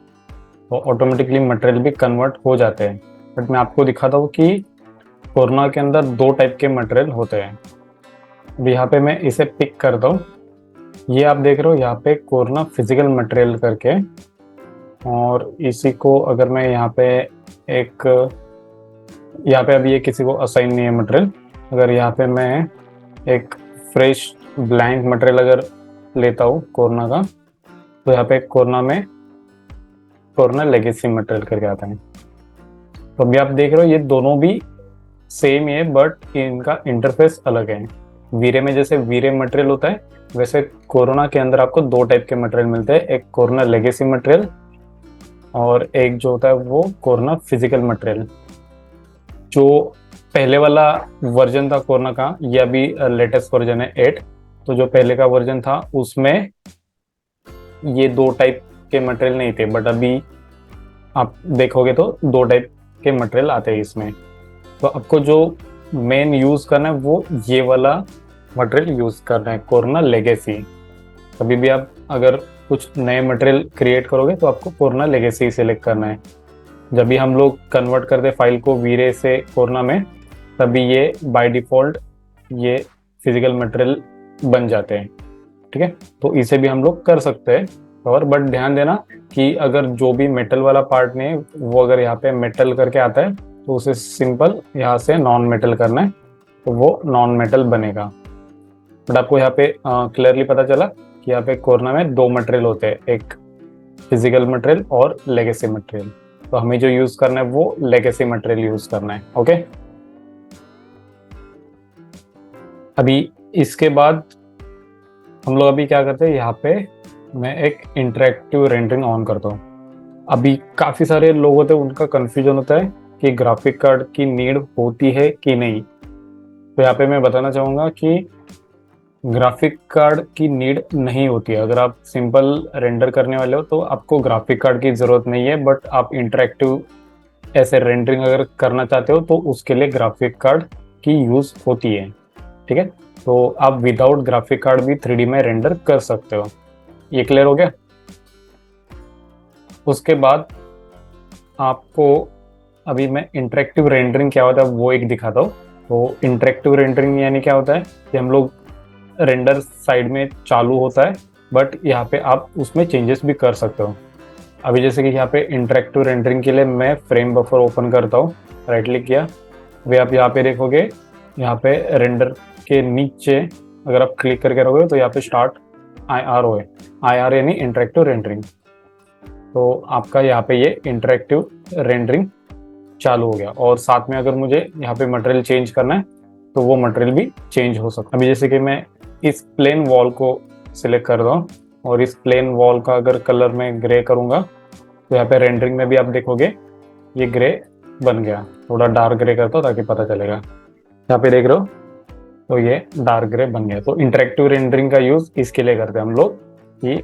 तो ऑटोमेटिकली मटेरियल भी कन्वर्ट हो जाते हैं। बट मैं आपको दिखाता हूँ कि कोरोना के अंदर 2 टाइप के मटेरियल होते हैं। अब यहाँ पे मैं इसे पिक करता हूँ, ये आप देख रहे हो यहाँ पे कोरोना फिजिकल मटेरियल करके, और इसी को अगर मैं यहाँ पे अभी ये किसी को असाइन नहीं है मटेरियल, अगर यहाँ पे मैं एक फ्रेश ब्लैंक मटेरियल अगर लेता हूँ कोरोना का, तो यहाँ पे कोरोना में कोरोना लेगेसी मटेरियल करके आता है। तो अभी आप देख रहे हो ये दोनों भी सेम ही है, बट इनका इंटरफेस अलग है। वीरे में जैसे वीरे मटेरियल होता है, वैसे कोरोना के अंदर आपको दो टाइप के मटेरियल मिलते हैं, एक कोरोना लेगेसी मटेरियल और एक जो होता है वो कोरोना फिजिकल मटेरियल। जो पहले वाला वर्जन था कोरोना का, ये अभी लेटेस्ट वर्जन है 8। तो जो पहले का वर्जन था उसमें ये दो टाइप के मटेरियल नहीं थे, बट अभी आप देखोगे तो दो टाइप के मटेरियल आते हैं इसमें। तो आपको जो मेन यूज करना है वो ये वाला मटेरियल यूज करना है, कोरोना लेगेसी। कभी भी आप अगर कुछ नए मटेरियल क्रिएट करोगे तो आपको कोरोना लेगेसी सेलेक्ट करना है। जब भी हम लोग कन्वर्ट करते फाइल को वीरे से कोरोना में, तभी ये बाय डिफॉल्ट ये फिजिकल मटेरियल बन जाते हैं। ठीक है, तो इसे भी हम लोग कर सकते हैं और बट ध्यान देना कि अगर जो भी मेटल वाला पार्ट नहीं है वो अगर यहाँ पे मेटल करके आता है तो उसे सिंपल यहाँ से नॉन मेटल करना है, तो वो नॉन मेटल बनेगा। बट आपको यहाँ पे क्लियरली पता चला कि यहाँ पे कोरोना में दो मटेरियल होते हैं, एक फिजिकल मटेरियल और लेगेसी मटेरियल। तो हमें जो यूज करना है वो लेगेसी मटेरियल यूज करना है। ओके, अभी इसके बाद हम लोग अभी क्या करते हैं, यहाँ पे मैं एक इंटरेक्टिव रेंडरिंग ऑन करता हूँ। अभी काफ़ी सारे लोग होते हैं, उनका कन्फ्यूजन होता है कि ग्राफिक कार्ड की नीड होती है कि नहीं। तो यहाँ पे मैं बताना चाहूँगा कि ग्राफिक कार्ड की नीड नहीं होती है। अगर आप सिंपल रेंडर करने वाले हो तो आपको ग्राफिक कार्ड की ज़रूरत नहीं है, बट आप इंटरेक्टिव ऐसे रेंडरिंग अगर करना चाहते हो तो उसके लिए ग्राफिक कार्ड की यूज़ होती है। ठीक है, तो आप विदाउट ग्राफिक कार्ड भी 3D में रेंडर कर सकते हो। ये क्लियर हो गया? उसके बाद आपको अभी मैं इंटरेक्टिव रेंडरिंग क्या होता है वो एक दिखाता हूँ। तो इंटरेक्टिव रेंडरिंग यानी क्या होता है कि हम लोग रेंडर साइड में चालू होता है, बट यहाँ पे आप उसमें चेंजेस भी कर सकते हो। अभी जैसे कि यहाँ पे इंटरेक्टिव रेंडरिंग के लिए मैं फ्रेम बफर ओपन करता हूँ, राइट क्लिक किया। वे आप यहाँ पे देखोगे, यहाँ पे रेंडर के नीचे अगर आप क्लिक करके रहोगे तो यहाँ पे स्टार्ट IR है, IR यानी इंटरेक्टिव रेंडरिंग। तो आपका यहाँ पे ये इंटरेक्टिव रेंडरिंग चालू हो गया। और साथ में अगर मुझे यहाँ पे मटेरियल चेंज करना है तो वो मटेरियल भी चेंज हो सकता है। अभी जैसे कि मैं इस प्लेन वॉल को सिलेक्ट कर रहा हूँ और इस प्लेन वॉल का अगर कलर मैं ग्रे करूँगा तो यहाँ पे रेंडरिंग में भी आप देखोगे ये ग्रे बन गया। थोड़ा डार्क ग्रे करता हूँ ताकि पता चलेगा। यहाँ पे देख रहे हो तो ये डार्क ग्रे बन गया। तो इंटरेक्टिव रेंडरिंग का यूज इसके लिए करते हैं हम लोग कि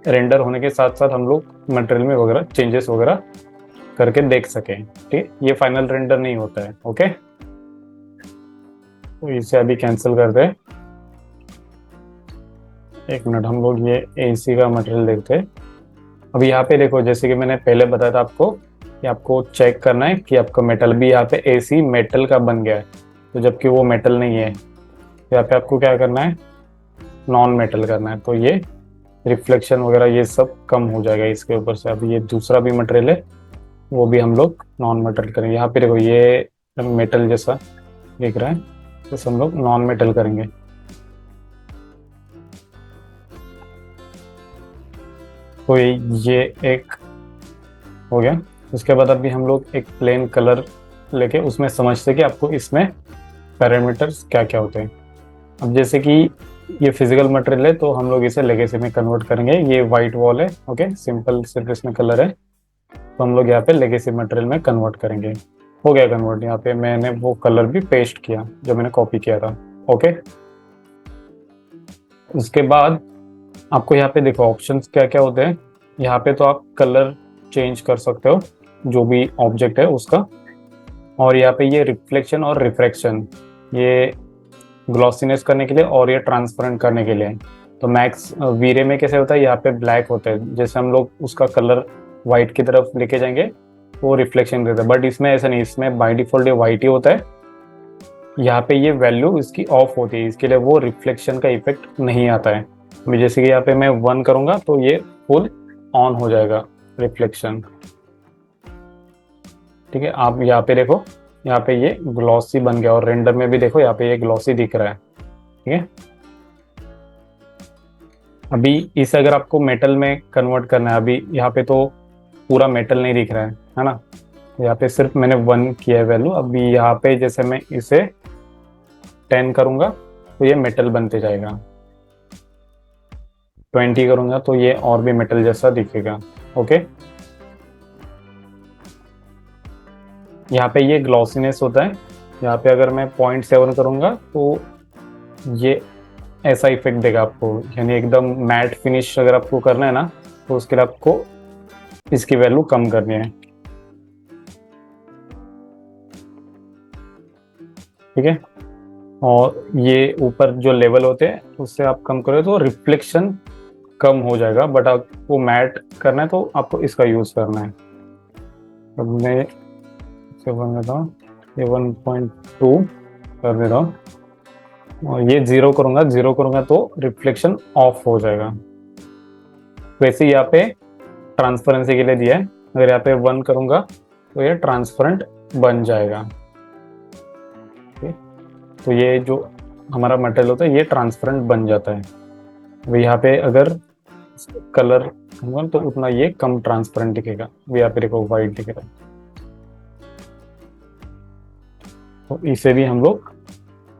रेंडर होने के साथ साथ हम लोग मटेरियल में वगैरह चेंजेस वगैरह करके देख सकें। ठीक, ये फाइनल रेंडर नहीं होता है। ओके, तो इसे अभी कैंसिल करते हैं। एक मिनट, हम लोग ये AC का मटेरियल देखते हैं। अभी यहाँ पे देखो, जैसे कि मैंने पहले बताया था आपको कि आपको चेक करना है कि आपका मेटल भी यहाँ पे AC मेटल का बन गया है, तो जबकि वो मेटल नहीं है। तो यहाँ पे आपको क्या करना है, नॉन मेटल करना है। तो ये रिफ्लेक्शन वगैरह ये सब कम हो जाएगा इसके ऊपर से। अभी ये दूसरा भी मटेरियल है वो भी हम लोग नॉन मेटल करेंगे। यहाँ पे देखो ये मेटल जैसा दिख रहा है, तो हम लोग नॉन मेटल करेंगे। तो ये एक हो गया। उसके बाद अभी हम लोग एक प्लेन कलर लेके उसमें समझते कि आपको इसमें पैरामीटर्स क्या क्या होते हैं। अब जैसे कि ये फिजिकल मटेरियल है तो हम लोग इसे लेगेसी में कन्वर्ट करेंगे। ये वाइट वॉल है, ओके, सिंपल सिर्फ इसमें कलर है, तो हम लोग यहाँ पे लेगेसी मटेरियल में कन्वर्ट करेंगे। हो गया कन्वर्ट। यहाँ पे मैंने वो कलर भी पेस्ट किया जो मैंने कॉपी किया था। ओके, उसके बाद आपको यहाँ पे देखो ऑप्शंस क्या क्या होते हैं। यहाँ पे तो आप कलर चेंज कर सकते हो जो भी ऑब्जेक्ट है उसका, और यहाँ पे ये रिफ्लेक्शन और रिफ्रैक्शन, ये ग्लॉसीनेस करने के लिए और ये ट्रांसपेरेंट करने के लिए। तो मैक्स वीरे में कैसे होता है, यहाँ पे ब्लैक होता है, जैसे हम लोग उसका कलर व्हाइट की तरफ लेके जाएंगे वो रिफ्लेक्शन देता है। बट इसमें ऐसा नहीं, इसमें बाय डिफॉल्ट ये व्हाइट ही होता है। यहाँ पे ये वैल्यू इसकी ऑफ होती है, इसके लिए वो रिफ्लेक्शन का इफेक्ट नहीं आता है। जैसे कि यहाँ पे मैं 1 करूंगा तो ये फुल ऑन हो जाएगा रिफ्लेक्शन। ठीक है, आप यहाँ पे देखो, यहाँ पे ये ग्लॉसी बन गया और रेंडर में भी देखो यहाँ पे ये ग्लॉसी दिख रहा है। ठीक है, अभी इसे अगर आपको मेटल में कन्वर्ट करना है, अभी यहाँ पे तो पूरा मेटल नहीं दिख रहा है ना। यहाँ पे सिर्फ मैंने 1 किया है वैल्यू। अभी यहाँ पे जैसे मैं इसे 10 करूंगा तो ये मेटल बनते जाएगा, 20 करूंगा तो ये और भी मेटल जैसा दिखेगा। ओके, यहाँ पे ये ग्लॉसीनेस होता है। यहाँ पे अगर मैं 0.7 करूंगा तो ये ऐसा इफेक्ट देगा आपको, यानी एकदम मैट फिनिश अगर आपको करना है ना तो उसके लिए आपको इसकी वैल्यू कम करनी है। ठीक है, और ये ऊपर जो लेवल होते हैं उससे आप कम करोगे तो रिफ्लेक्शन कम हो जाएगा, बट आपको मैट करना है तो आपको इसका यूज करना है। अब मैं इसे बन देता हूँ, ये 1.2 कर देता हूँ और ये 0 करूंगा तो रिफ्लेक्शन ऑफ हो जाएगा। वैसे यहाँ पे ट्रांसपेरेंसी के लिए दिया है, अगर यहाँ पे 1 करूंगा तो ये ट्रांसपेरेंट बन जाएगा। तो ये जो हमारा मटेरियल होता है ये ट्रांसपेरेंट बन जाता है। अब यहाँ पे अगर कलर होगा तो उतना ये कम ट्रांसपेरेंट दिखेगा। यहाँ पे देखो वाइट दिख रहा है, तो इसे भी हम लोग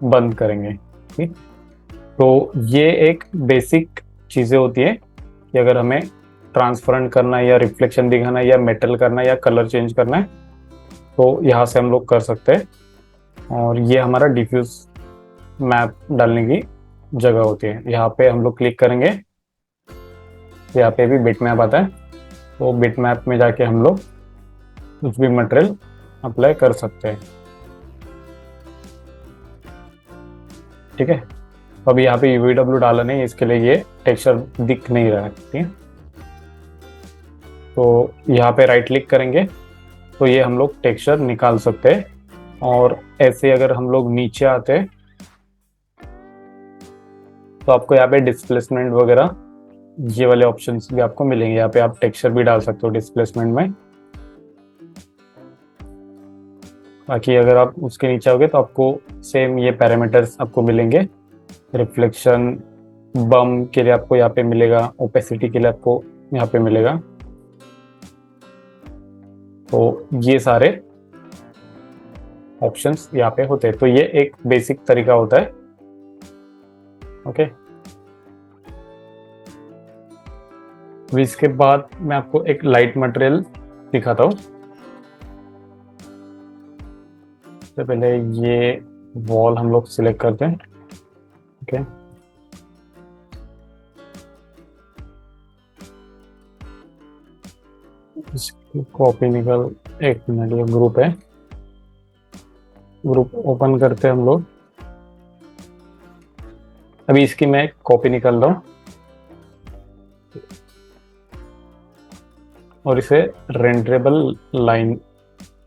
बंद करेंगे। ठीक, तो ये एक बेसिक चीजें होती है कि अगर हमें ट्रांसपेरेंट करना है या रिफ्लेक्शन दिखाना है या मेटल करना है या कलर चेंज करना है तो यहाँ से हम लोग कर सकते हैं। और ये हमारा डिफ्यूज मैप डालने की जगह होती है। यहाँ पे हम लोग क्लिक करेंगे, यहाँ पे भी बिट मैप आता है, तो बिट मैप में जाके हम लोग कुछ भी मटेरियल अप्लाई कर सकते हैं। ठीक है, अभी यहाँ पे UVW डाला नहीं, इसके लिए ये टेक्सचर दिख नहीं रहा है। ठीक है, तो यहाँ पे राइट क्लिक करेंगे तो ये हम लोग टेक्सचर निकाल सकते हैं। और ऐसे अगर हम लोग नीचे आते हैं तो आपको यहाँ पे डिस्प्लेसमेंट वगैरह ये वाले ऑप्शंस भी आपको मिलेंगे। यहाँ पे आप टेक्सचर भी डाल सकते हो डिस्प्लेसमेंट में। बाकी अगर आप उसके नीचे आओगे तो आपको सेम ये पैरामीटर्स आपको मिलेंगे। रिफ्लेक्शन बम के लिए आपको यहाँ पे मिलेगा, ओपेसिटी के लिए आपको यहाँ पे मिलेगा। तो ये सारे ऑप्शंस यहाँ पे होते हैं। तो ये एक बेसिक तरीका होता है। ओके, इसके बाद मैं आपको एक लाइट मटेरियल दिखाता हूँ। सबसे पहले ये वॉल हम लोग सिलेक्ट करते हैं। ओके, इसकी कॉपी निकल, एक मिनट, ये ग्रुप है, ग्रुप ओपन करते हैं हम लोग। अभी इसकी मैं कॉपी निकाल रहा हूँ और इसे रेंडरेबल लाइन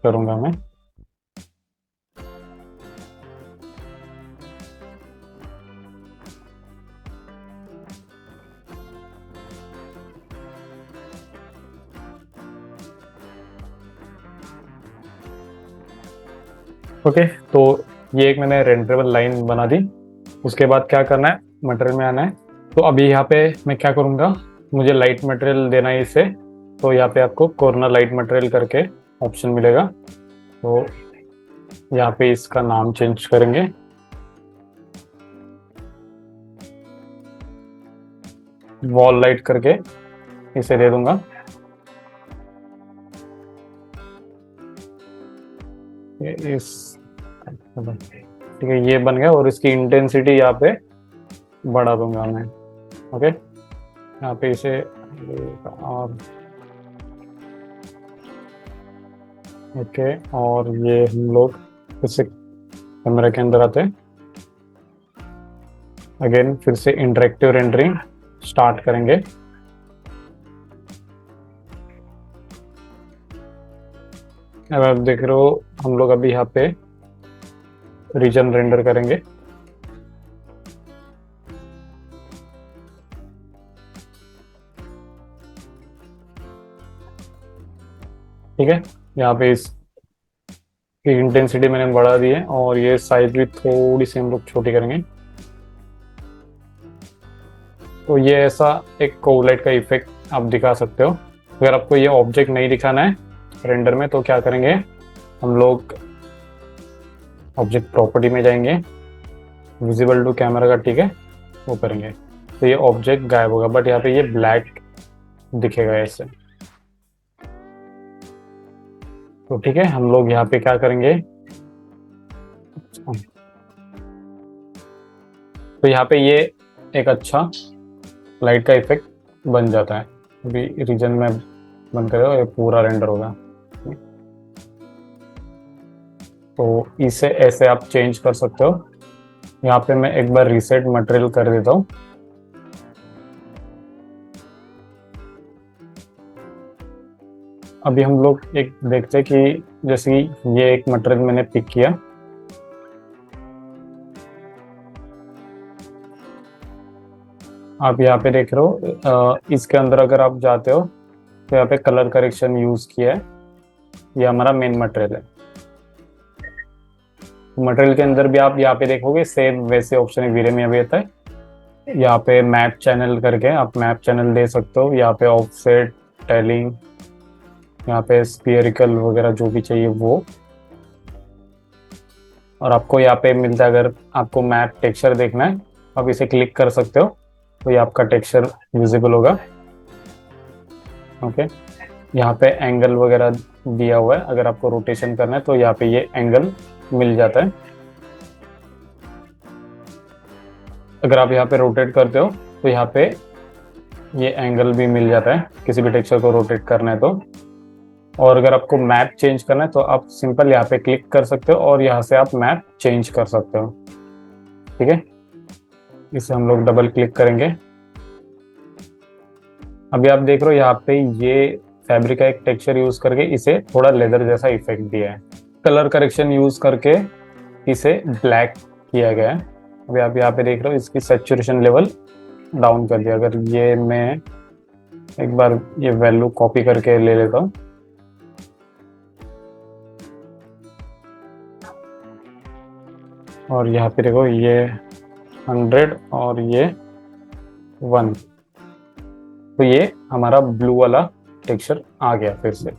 करूंगा मैं। ओके, तो ये एक मैंने रेंडरेबल लाइन बना दी। उसके बाद क्या करना है, मटेरियल में आना है। तो अभी यहाँ पे मैं क्या करूँगा, मुझे लाइट मटेरियल देना है इसे, तो यहाँ पे आपको कॉर्नर लाइट मटेरियल करके ऑप्शन मिलेगा। तो यहाँ पे इसका नाम चेंज करेंगे, वॉल लाइट करके इसे दे दूंगा। ठीक है, ये बन गया। और इसकी इंटेंसिटी यहाँ पे बढ़ा दूंगा मैं। ओके, यहाँ पे इसे और ओके, और ये हम लोग इसे कैमरा के अंदर आते हैं। अगेन फिर से इंटरेक्टिव रेंडरिंग स्टार्ट करेंगे। अब आप देख रहे हो हम लोग अभी यहाँ पे रीजन रेंडर करेंगे। ठीक है, यहाँ पे इसकी इंटेंसिटी मैंने बढ़ा दी है और ये साइज भी थोड़ी सी हम लोग छोटी करेंगे। तो ये ऐसा एक कोव लाइट का इफेक्ट आप दिखा सकते हो। अगर आपको ये ऑब्जेक्ट नहीं दिखाना है रेंडर में तो क्या करेंगे, हम लोग ऑब्जेक्ट प्रॉपर्टी में जाएंगे, विजिबल टू कैमरा का, ठीक है, वो करेंगे तो ये ऑब्जेक्ट गायब होगा, बट यहाँ पे ये ब्लैक दिखेगा ऐसे। तो ठीक है, हम लोग यहाँ पे क्या करेंगे, तो यहाँ पे ये एक अच्छा लाइट का इफेक्ट बन जाता है। अभी रीजन में बंद करेगा, ये पूरा रेंडर होगा। तो इसे ऐसे आप चेंज कर सकते हो। यहाँ पे मैं एक बार रीसेट मटेरियल कर देता हूँ। अभी हम लोग एक देखते हैं कि जैसे कि ये एक मटेरियल मैंने पिक किया, आप यहाँ पे देख रहे हो, इसके अंदर अगर आप जाते हो तो यहाँ पे कलर करेक्शन यूज किया है, ये हमारा मेन मटेरियल है। मटेरियल के अंदर भी आप यहाँ पे देखोगे सेम वैसे ऑप्शन है, वीरे में अभी आता है। यहाँ पे मैप चैनल करके आप मैप चैनल दे सकते हो, यहाँ पे ऑफसेट, टेलिंग, यहाँ पे स्फीयरिकल वगैरह जो भी चाहिए वो। और आपको यहाँ पे मिलता है, अगर आपको मैप टेक्सचर देखना है आप इसे क्लिक कर सकते हो, तो ये आपका टेक्सचर विजिबल होगा। ओके, यहाँ पे एंगल वगैरह दिया हुआ है, अगर आपको रोटेशन करना है तो यहाँ पे ये एंगल मिल जाता है। अगर आप यहाँ पे रोटेट करते हो तो यहाँ पे ये एंगल भी मिल जाता है, किसी भी टेक्सचर को रोटेट करना है तो। और अगर आपको मैप चेंज करना है तो आप सिंपल यहाँ पे क्लिक कर सकते हो और यहाँ से आप मैप चेंज कर सकते हो। ठीक है, इसे हम लोग डबल क्लिक करेंगे। अभी आप देख रहे हो यहाँ पे ये फैब्रिक का एक टेक्सचर यूज करके इसे थोड़ा लेदर जैसा इफेक्ट दिया है। कलर करेक्शन यूज करके इसे ब्लैक किया गया है। अभी आप यहाँ पे देख रहे हो इसकी सैचुरेशन लेवल डाउन कर दिया। अगर ये मैं एक बार ये वैल्यू कॉपी करके ले लेता हूँ, और यहाँ पे देखो ये 100 और ये 1, तो ये हमारा ब्लू वाला टेक्सचर आ गया फिर से।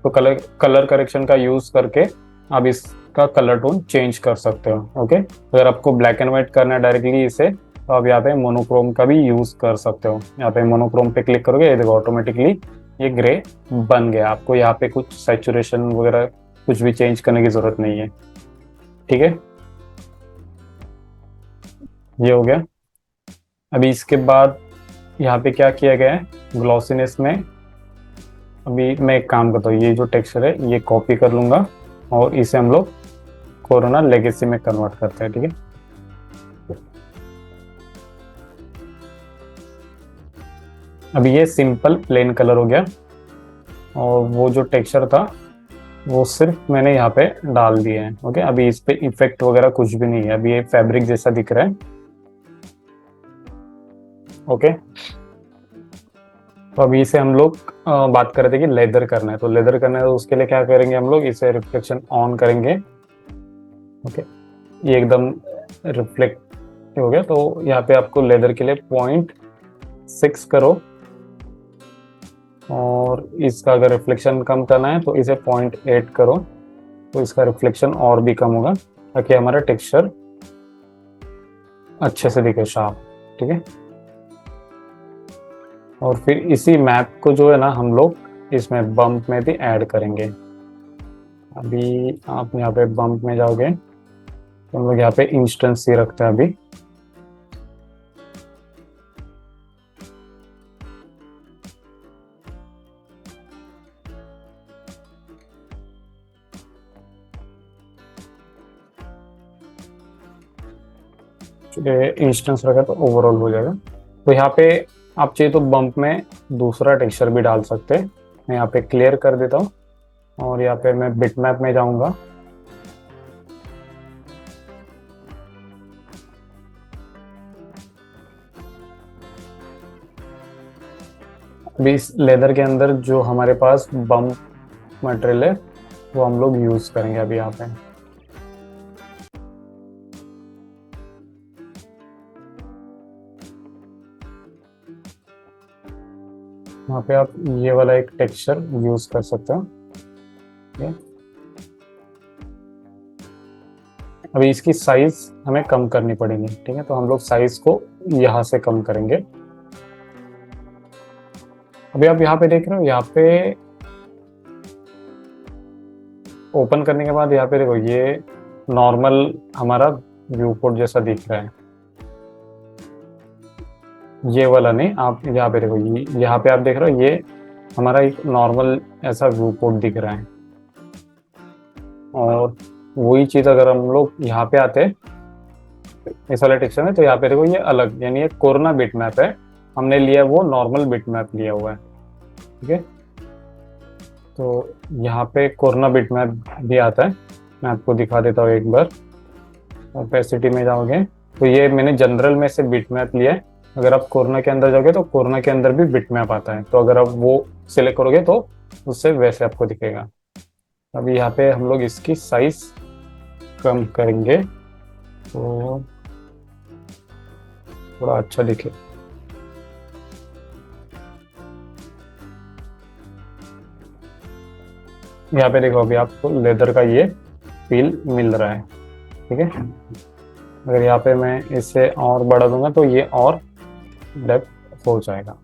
तो कलर करेक्शन का यूज करके आप इसका कलर टोन चेंज कर सकते हो। ओके, अगर आपको ब्लैक एंड व्हाइट करना है डायरेक्टली इसे, तो आप यहाँ पे मोनोक्रोम का भी यूज कर सकते हो। यहाँ पे मोनोक्रोम पे क्लिक करोगे, ये देखो ऑटोमेटिकली ये ग्रे बन गया। आपको यहाँ पे कुछ सैचुरेशन वगैरह कुछ भी चेंज करने की जरूरत नहीं है। ठीक है, ये हो गया। अभी इसके बाद यहाँ पे क्या किया गया है, ग्लॉसीनेस में अभी मैं एक काम करता हूँ, ये जो टेक्सचर है ये कॉपी कर लूंगा और इसे हम लोग कोरोना लेगेसी में कन्वर्ट करते हैं। ठीक है, अभी ये सिंपल प्लेन कलर हो गया और वो जो टेक्सचर था वो सिर्फ मैंने यहाँ पे डाल दिए हैं। ओके, अभी इस पे इफेक्ट वगैरह कुछ भी नहीं है, अभी ये फैब्रिक जैसा दिख रहा है। ओके, तो अभी इसे हम लोग बात कर रहे थे कि लेदर करना है, तो लेदर करना है तो उसके लिए क्या करेंगे, हम लोग इसे रिफ्लेक्शन ऑन करेंगे। ओके, ये एकदम रिफ्लेक्ट हो गया। तो यहाँ पे आपको लेदर के लिए 0.6 करो, और इसका अगर रिफ्लेक्शन कम करना है तो इसे 0.8 करो, तो इसका रिफ्लेक्शन और भी कम होगा ताकि हमारा टेक्सचर अच्छे से दिखे, शार्प। ठीक है, और फिर इसी मैप को जो है ना हम लोग इसमें बम्प में भी ऐड करेंगे। अभी आप यहाँ पे बम्प में जाओगे तो हम लोग यहाँ पे इंस्टेंस ही रखते हैं अभी। इंस्टेंस रखा तो ओवरऑल हो जाएगा। तो यहाँ पे आप चाहिए तो बम्प में दूसरा टेक्सचर भी डाल सकते हैं। मैं यहाँ पे क्लियर कर देता हूँ और यहाँ पे मैं बिटमैप में जाऊंगा। अभी इस लेदर के अंदर जो हमारे पास बम्प मटेरियल है वो हम लोग यूज करेंगे अभी यहाँ पे। यहाँ पे आप ये वाला एक टेक्सचर यूज कर सकते हो। ठीक है, अभी इसकी साइज हमें कम करनी पड़ेगी। ठीक है, तो हम लोग साइज को यहाँ से कम करेंगे। अभी आप यहाँ पे देख रहे हो, यहाँ पे ओपन करने के बाद यहाँ पे देखो ये नॉर्मल हमारा व्यू पोर्ट जैसा दिख रहा है। ये वाला नहीं, आप यहाँ पे देखो, यहाँ पे आप देख रहे हो ये हमारा एक नॉर्मल ऐसा व्यू पोर्ट दिख रहा है। और वही चीज़ अगर हम लोग यहाँ पे आते इस वाले टेक्सचर में, तो यहाँ पे देखो ये अलग, यानी ये कोरोना बिट मैप है, हमने लिया वो नॉर्मल बिट मैप लिया हुआ है। ठीक है, तो यहाँ पे कोरोना बिट मैप भी आता है, मैं आपको दिखा देता हूँ एक बार। ओपेसिटी में जाओगे तो ये मैंने जनरल में से बिट मैप लिया है। अगर आप कोरोना के अंदर जाओगे तो कोरोना के अंदर भी बिट मैप आता है, तो अगर आप वो सिलेक्ट करोगे तो उससे वैसे आपको दिखेगा। अभी यहाँ पे हम लोग इसकी साइज कम करेंगे तो थोड़ा अच्छा दिखे। यहाँ पे देखो अभी आपको लेदर का ये फील मिल रहा है। ठीक है, अगर यहाँ पे मैं इसे और बढ़ा दूंगा तो ये और डेप्थ हो जाएगा।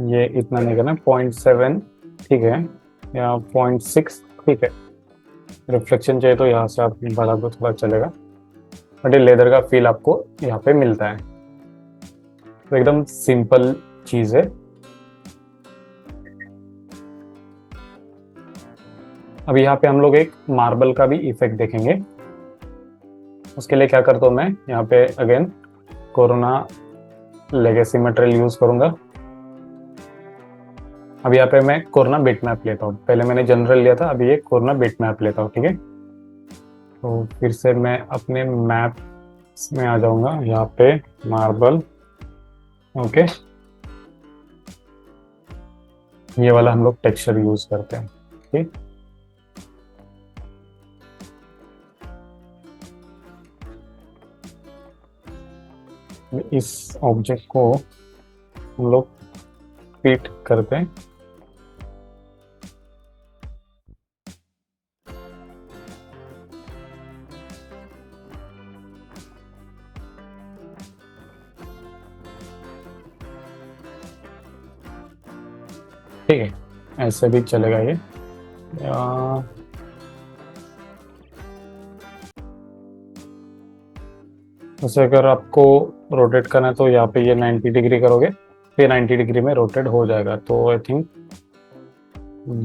ये इतना नहीं करना, 0.7 ठीक है, या 0.6 ठीक है। रिफ्लेक्शन चाहिए तो यहाँ से आप बढ़ा दो, थोड़ा चलेगा, बट ये लेदर का फील आपको यहाँ पे मिलता है। तो एकदम सिंपल चीज है। अभी यहाँ पे हम लोग एक मार्बल का भी इफेक्ट देखेंगे। उसके लिए क्या करता हूँ मैं, यहाँ पे again corona legacy material use करूंगा। अब यहाँ पे मैं कोरोना बिट मैप लेता हूँ, पहले मैंने जनरल लिया था, अभी ये कोरोना बिट मैप लेता हूँ। ठीक है, तो फिर से मैं अपने मैप में आ जाऊंगा, यहाँ पे मार्बल। ओके, ये वाला हम लोग टेक्सचर यूज करते हैं। ठीक, इस ऑब्जेक्ट को हम लोग फिट करते हैं। ठीक है, ऐसे भी चलेगा ये। जैसे अगर आपको रोटेट करना है तो यहाँ पे ये 90 डिग्री करोगे, फिर 90 डिग्री में रोटेट हो जाएगा, तो आई थिंक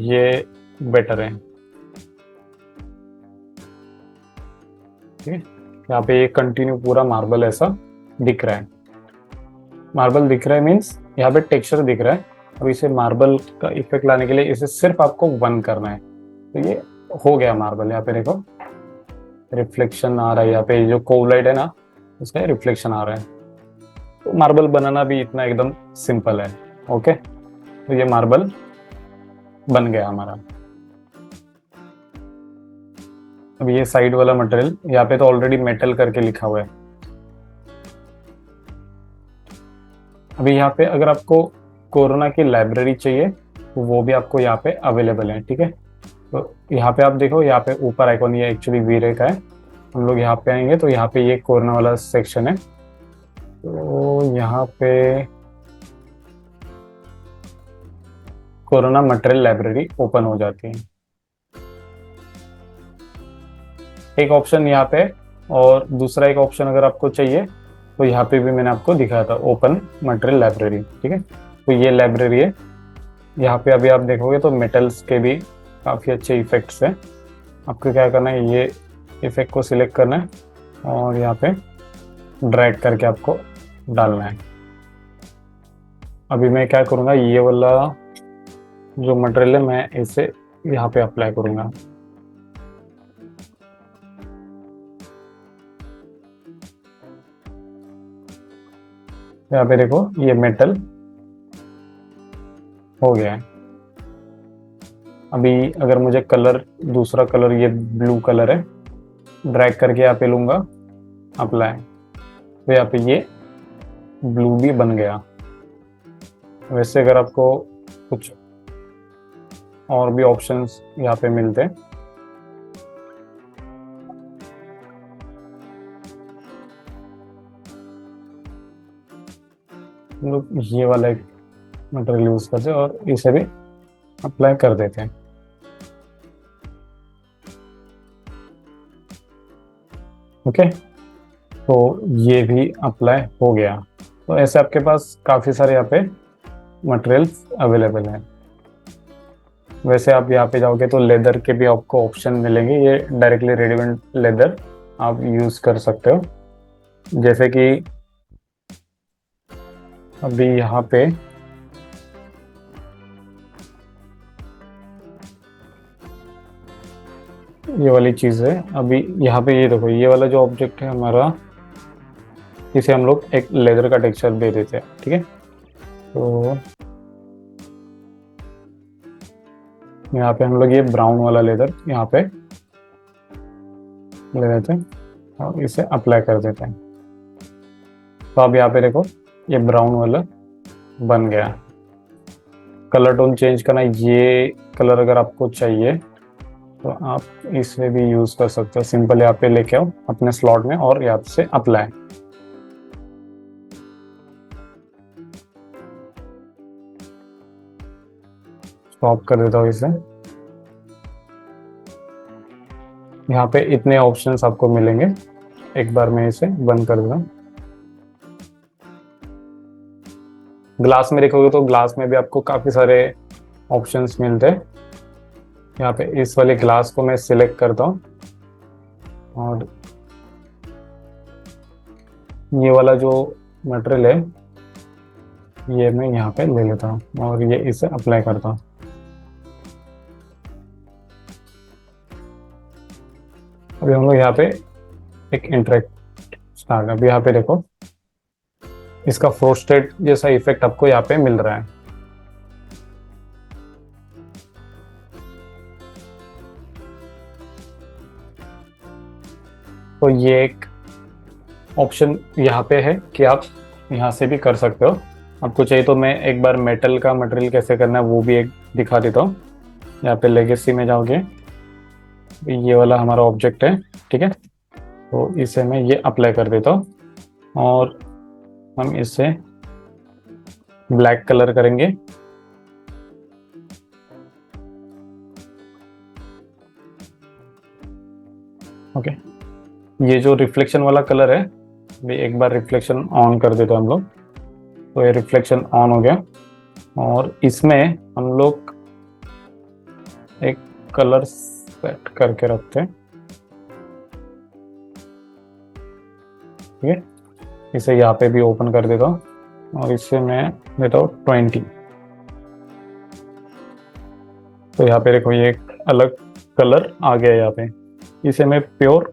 ये बेटर है। ठीक है, यहाँ पे ये कंटिन्यू पूरा मार्बल ऐसा दिख रहा है। मार्बल दिख रहा है मीन्स यहाँ पे टेक्सचर दिख रहा है। अब इसे मार्बल का इफेक्ट लाने के लिए इसे सिर्फ आपको 1 करना है, तो ये हो गया मार्बल। यहाँ पे देखो रिफ्लेक्शन आ रहा है, यहाँ पे जो कोव लाइट है ना उसका रिफ्लेक्शन आ रहा है। तो मार्बल बनाना भी इतना एकदम सिंपल है। ओके, तो ये मार्बल बन गया हमारा। अब ये साइड वाला मटेरियल, यहाँ पे तो ऑलरेडी मेटल करके लिखा हुआ है। अभी यहाँ पे अगर आपको कोरोना की लाइब्रेरी चाहिए तो वो भी आपको यहाँ पे अवेलेबल है। ठीक है, तो यहाँ पे आप देखो, यहाँ पे ऊपर आइकॉन ये एक्चुअली वीरे का है। हम लोग यहाँ पे आएंगे तो यहाँ पे ये कोरोना वाला सेक्शन है, तो यहाँ पे कोरोना मटेरियल लाइब्रेरी ओपन हो जाती है। एक ऑप्शन यहाँ पे, और दूसरा एक ऑप्शन अगर आपको चाहिए तो यहाँ पे भी मैंने आपको दिखाया था, ओपन मटेरियल लाइब्रेरी। ठीक है, तो ये लाइब्रेरी है। यहाँ पे अभी आप देखोगे तो मेटल्स के भी काफ़ी अच्छे इफेक्ट्स हैं। आपको क्या करना है, ये इफेक्ट को सिलेक्ट करना है और यहाँ पे ड्रैग करके आपको डालना है। अभी मैं क्या करूँगा, ये वाला जो मटेरियल है मैं इसे यहाँ पे अप्लाई करूँगा। यहाँ पे देखो ये मेटल हो गया है। अभी अगर मुझे कलर, दूसरा कलर ये ब्लू कलर है, ड्रैग करके यहाँ पे लूँगा, अप्लाई, तो यहाँ पे ये ब्लू भी बन गया। वैसे अगर आपको कुछ और भी ऑप्शंस यहाँ पे मिलते हैं, हम लोग ये वाला एक मटेरियल यूज करते हैं और इसे भी अप्लाई कर देते हैं। ओके, तो ये भी अप्लाई हो गया। तो ऐसे आपके पास काफ़ी सारे यहाँ पे मटेरियल्स अवेलेबल हैं। वैसे आप यहाँ पे जाओगे तो लेदर के भी आपको ऑप्शन मिलेंगे, ये डायरेक्टली रेडीमेड लेदर आप यूज़ कर सकते हो। जैसे कि अभी यहाँ पे ये वाली चीज़ है, अभी यहाँ पे ये देखो, ये वाला जो ऑब्जेक्ट है हमारा, इसे हम लोग एक लेदर का टेक्सचर दे देते हैं। ठीक है, तो यहाँ पे हम लोग ये ब्राउन वाला लेदर यहाँ पे ले देते हैं और इसे अप्लाई कर देते हैं। तो अब यहाँ पे देखो ये ब्राउन वाला बन गया। कलर टोन चेंज करना, ये कलर अगर आपको चाहिए तो आप इसे भी यूज कर सकते हो। सिंपल यहाँ पे लेके आओ अपने स्लॉट में और यहाँ से अप्लाई। स्टॉप कर देता हूँ इसे। यहाँ पे इतने ऑप्शंस आपको मिलेंगे, एक बार मैं इसे बंद कर दूँ। ग्लास में देखोगे तो ग्लास में भी आपको काफी सारे ऑप्शंस मिलते हैं। यहाँ पे इस वाले ग्लास को मैं सिलेक्ट करता हूँ और ये वाला जो मटेरियल है ये मैं यहाँ पे ले लेता हूँ और ये इसे अप्लाई करता हूँ। अभी हम लोग यहाँ पे एक इंटरेक्ट स्टार्ट, अभी यहाँ पे देखो इसका फ्रोस्टेड जैसा इफेक्ट आपको यहाँ पे मिल रहा है। तो ये एक ऑप्शन यहाँ पे है कि आप यहाँ से भी कर सकते हो। आपको चाहिए तो मैं एक बार मेटल का मटेरियल कैसे करना है वो भी एक दिखा देता हूँ। यहाँ पे लेगेसी में जाओगे, ये वाला हमारा ऑब्जेक्ट है। ठीक है, तो इसे मैं ये अप्लाई कर देता हूँ और हम इसे ब्लैक कलर करेंगे। ओके, ये जो रिफ्लेक्शन वाला कलर है, भी एक बार रिफ्लेक्शन ऑन कर देते हैं हम लोग, तो ये रिफ्लेक्शन ऑन हो गया और इसमें हम लोग एक कलर सेट करके रखते हैं। ठीक है, इसे यहाँ पे भी ओपन कर देता हूँ और इसे मैं देता हूँ 20। तो यहाँ पे देखो ये एक अलग कलर आ गया यहाँ पे, इसे मैं प्योर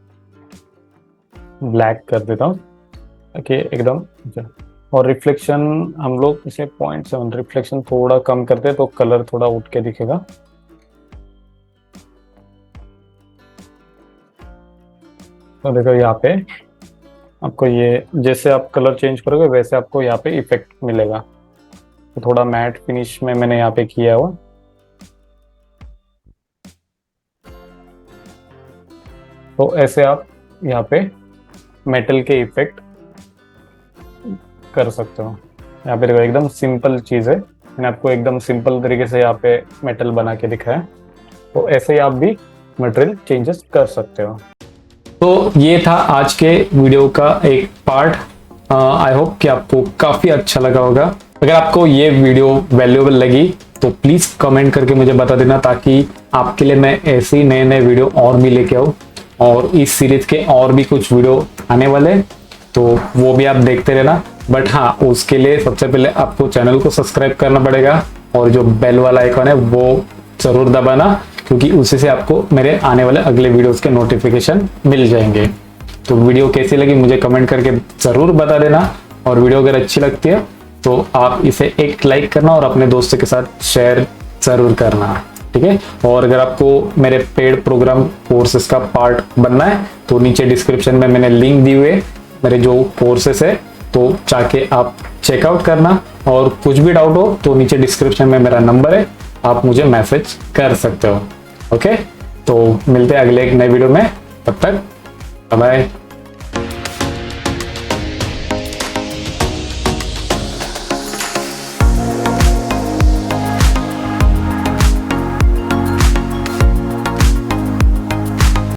ब्लैक कर देता हूँ ताकि एकदम। और रिफ्लेक्शन हम लोग इसे 0.7 रिफ्लेक्शन थोड़ा कम करते हैं तो कलर थोड़ा उठ के दिखेगा। तो देखो यहाँ पे आपको ये जैसे आप कलर चेंज करोगे वैसे आपको यहाँ पे इफेक्ट मिलेगा। तो थोड़ा मैट फिनिश में मैंने यहाँ पे किया हुआ। तो ऐसे आप यहाँ पे मेटल के इफेक्ट कर सकते हो। यहाँ पे देखो एकदम सिंपल चीज है, मैंने आपको एकदम सिंपल तरीके से यहाँ पे मेटल बना के दिखाया। तो ऐसे ही आप भी मटेरियल चेंजेस कर सकते हो। तो ये था आज के वीडियो का एक पार्ट। आई होप कि आपको काफी अच्छा लगा होगा। अगर आपको ये वीडियो वैल्यूएबल लगी तो प्लीज कमेंट करके मुझे बता देना, ताकि आपके लिए मैं ऐसे ही नए नए वीडियो और भी लेके आऊँ। और इस सीरीज के और भी कुछ वीडियो आने वाले, तो वो भी आप देखते रहना। बट हाँ, उसके लिए सबसे पहले आपको चैनल को सब्सक्राइब करना पड़ेगा और जो बेल वाला आइकॉन है वो जरूर दबाना, क्योंकि उसी से आपको मेरे आने वाले अगले वीडियोस के नोटिफिकेशन मिल जाएंगे। तो वीडियो कैसी लगी मुझे कमेंट करके जरूर बता देना, और वीडियो अगर अच्छी लगती है तो आप इसे एक लाइक करना और अपने दोस्तों के साथ शेयर जरूर करना। ठीक है। और अगर आपको मेरे पेड प्रोग्राम कोर्सेज का पार्ट बनना है तो नीचे डिस्क्रिप्शन में मैंने लिंक दी हुई है मेरे जो कोर्सेस है, तो जाके आप चेकआउट करना। और कुछ भी डाउट हो तो नीचे डिस्क्रिप्शन में मेरा नंबर है, आप मुझे मैसेज कर सकते हो। ओके, तो मिलते हैं अगले एक नए वीडियो में, तब तक बाय बाय।